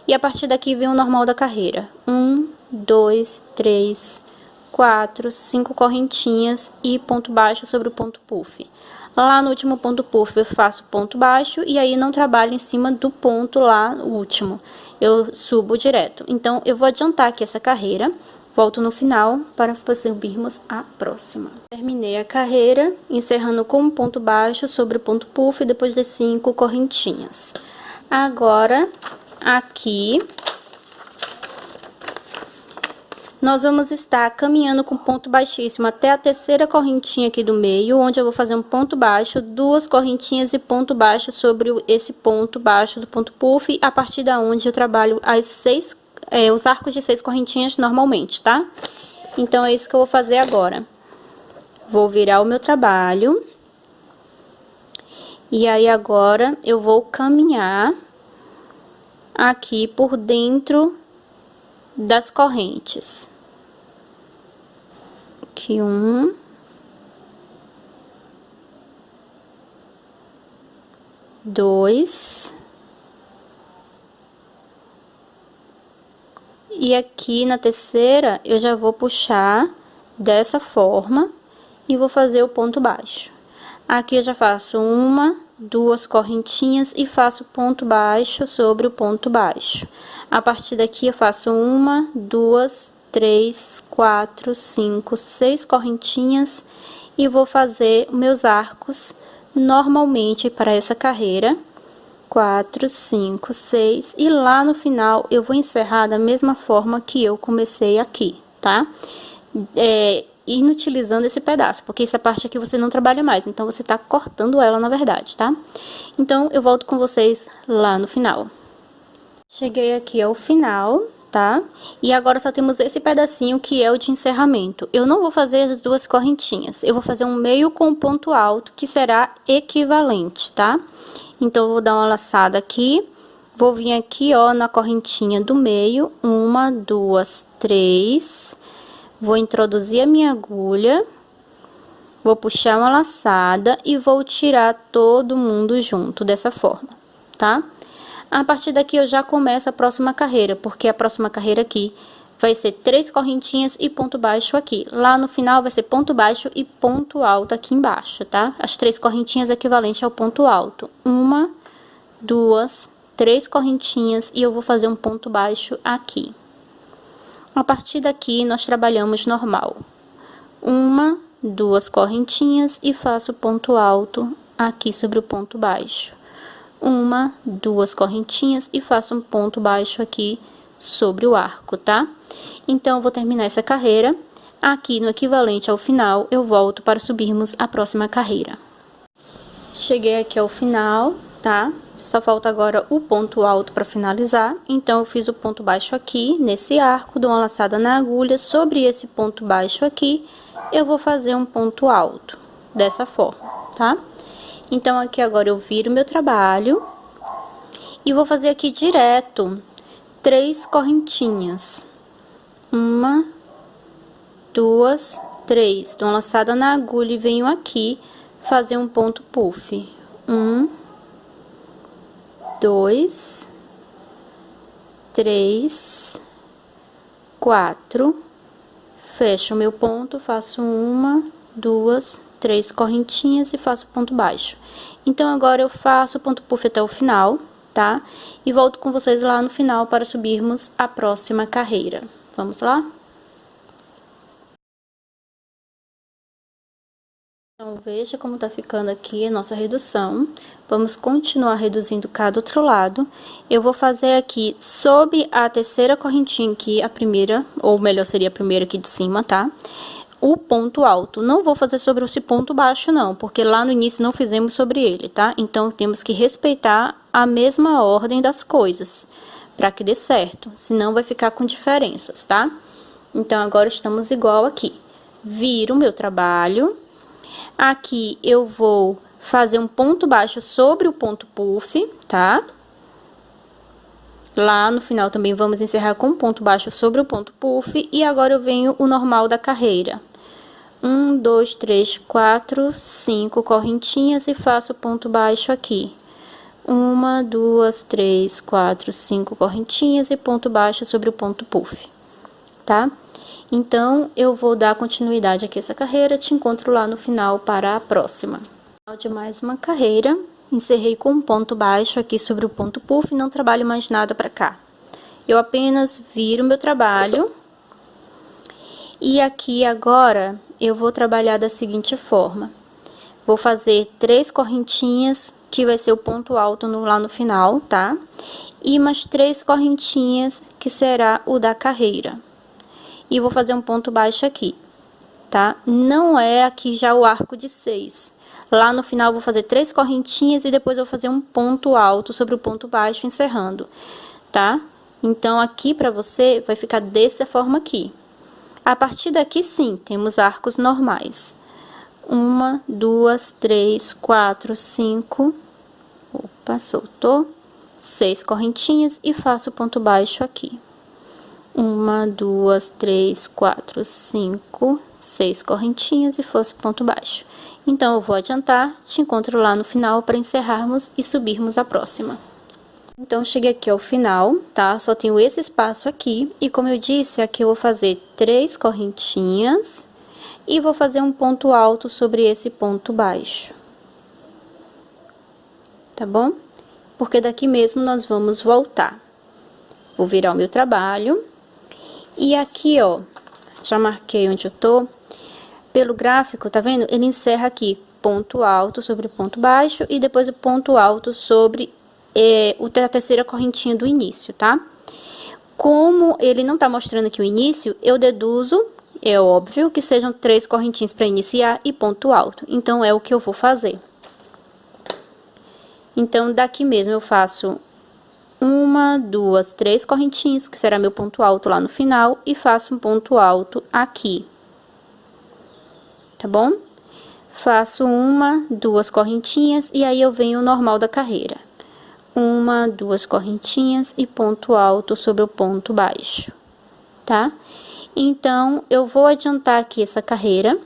E a partir daqui vem o normal da carreira. 1, 2, 3... 4, 5 correntinhas e ponto baixo sobre o ponto puff. Lá no último ponto puff eu faço ponto baixo e aí não trabalho em cima do ponto lá último. Eu subo direto. Então, eu vou adiantar aqui essa carreira, volto no final para subirmos a próxima. Terminei a carreira, encerrando com um ponto baixo sobre o ponto puff depois de 5 correntinhas. Agora, aqui Nós vamos estar caminhando com ponto baixíssimo até a terceira correntinha aqui do meio, onde eu vou fazer um ponto baixo, duas correntinhas e ponto baixo sobre esse ponto baixo do ponto puff, a partir da onde eu trabalho os arcos de 6 correntinhas normalmente, tá? Então, é isso que eu vou fazer agora. Vou virar o meu trabalho. E aí, agora, eu vou caminhar aqui por dentro das correntes. Aqui um, dois, e aqui na terceira eu já vou puxar dessa forma e vou fazer o ponto baixo. Aqui eu já faço uma, duas correntinhas e faço ponto baixo sobre o ponto baixo. A partir daqui eu faço uma, duas, três, quatro, cinco, 6 correntinhas e vou fazer meus arcos normalmente para essa carreira. 4, 5, 6 e lá no final eu vou encerrar da mesma forma que eu comecei aqui, tá? Inutilizando esse pedaço, porque essa parte aqui você não trabalha mais, então você tá cortando ela na verdade, tá? Então, eu volto com vocês lá no final. Cheguei aqui ao final, tá? E agora só temos esse pedacinho que é o de encerramento. Eu não vou fazer as duas correntinhas, eu vou fazer um meio com ponto alto, que será equivalente, tá? Então, eu vou dar uma laçada aqui, vou vir aqui, ó, na correntinha do meio, uma, duas, três... Vou introduzir a minha agulha, vou puxar uma laçada e vou tirar todo mundo junto, dessa forma, tá? A partir daqui eu já começo a próxima carreira, porque a próxima carreira aqui vai ser 3 correntinhas e ponto baixo aqui. Lá no final vai ser ponto baixo e ponto alto aqui embaixo, tá? As 3 correntinhas equivalentes ao ponto alto. Uma, duas, 3 correntinhas e eu vou fazer um ponto baixo aqui. A partir daqui, nós trabalhamos normal. Uma, duas correntinhas e faço ponto alto aqui sobre o ponto baixo. Uma, duas correntinhas e faço um ponto baixo aqui sobre o arco, tá? Então, eu vou terminar essa carreira. Aqui, no equivalente ao final, eu volto para subirmos a próxima carreira. Cheguei aqui ao final, tá? Só falta agora o ponto alto para finalizar. Então, eu fiz o ponto baixo aqui, nesse arco, dou uma laçada na agulha. Sobre esse ponto baixo aqui, eu vou fazer um ponto alto, dessa forma, tá? Então, aqui agora eu viro meu trabalho e vou fazer aqui direto 3 correntinhas. Uma, duas, 3. Dou uma laçada na agulha e venho aqui fazer um ponto puff. 1, 2, 3, 4, fecho o meu ponto, faço uma, duas, 3 correntinhas e faço ponto baixo. Então, agora eu faço ponto puff até o final, tá? E volto com vocês lá no final para subirmos a próxima carreira. Vamos lá? Então, veja como tá ficando aqui a nossa redução. Vamos continuar reduzindo cada outro lado. Eu vou fazer aqui, sob a terceira correntinha aqui, a primeira, ou melhor, seria a primeira aqui de cima, tá? O ponto alto. Não vou fazer sobre esse ponto baixo, não, porque lá no início não fizemos sobre ele, tá? Então, temos que respeitar a mesma ordem das coisas, para que dê certo. Senão, vai ficar com diferenças, tá? Então, agora estamos igual aqui. Viro o meu trabalho. Aqui, eu vou fazer um ponto baixo sobre o ponto puff, tá? Lá no final também vamos encerrar com um ponto baixo sobre o ponto puff. E agora, eu venho o normal da carreira. 1, 2, 3, 4, 5 correntinhas e faço ponto baixo aqui. 1, 2, 3, 4, 5 correntinhas e ponto baixo sobre o ponto puff, tá? Então, eu vou dar continuidade aqui a essa carreira, te encontro lá no final para a próxima. Final de mais uma carreira, encerrei com um ponto baixo aqui sobre o ponto puff, não trabalho mais nada para cá. Eu apenas viro meu trabalho. E aqui agora, eu vou trabalhar da seguinte forma. Vou fazer 3 correntinhas, que vai ser o ponto alto lá no final, tá? E mais 3 correntinhas, que será o da carreira. e vou fazer um ponto baixo aqui, tá? Não é aqui já o arco de 6. Lá no final, vou fazer 3 correntinhas e depois vou fazer um ponto alto sobre o ponto baixo, encerrando, tá? Então, aqui pra você, vai ficar dessa forma aqui. A partir daqui, sim, temos arcos normais. 1, 2, 3, 4, 5... Opa, soltou. 6 correntinhas e faço ponto baixo aqui. 1, 2, 3, 4, 5, 6 correntinhas e faço ponto baixo. Então, eu vou adiantar, te encontro lá no final para encerrarmos e subirmos a próxima. Então, cheguei aqui ao final, tá? Só tenho esse espaço aqui. E como eu disse, aqui eu vou fazer 3 correntinhas e vou fazer um ponto alto sobre esse ponto baixo. Tá bom? Porque daqui mesmo nós vamos voltar. Vou virar o meu trabalho. E aqui, ó, já marquei onde eu tô. Pelo gráfico, tá vendo? Ele encerra aqui ponto alto sobre ponto baixo e depois o ponto alto sobre a terceira correntinha do início, tá? Como ele não tá mostrando aqui o início, eu deduzo, é óbvio, que sejam 3 correntinhas para iniciar e ponto alto. Então, é o que eu vou fazer. Então, daqui mesmo eu faço 1, 2, 3 correntinhas, que será meu ponto alto lá no final, e faço um ponto alto aqui. Tá bom? Faço 1, 2 correntinhas e aí eu venho o normal da carreira. 1, 2 correntinhas e ponto alto sobre o ponto baixo, tá? Então, eu vou adiantar aqui essa carreira.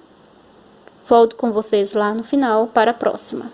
Volto com vocês lá no final para a próxima.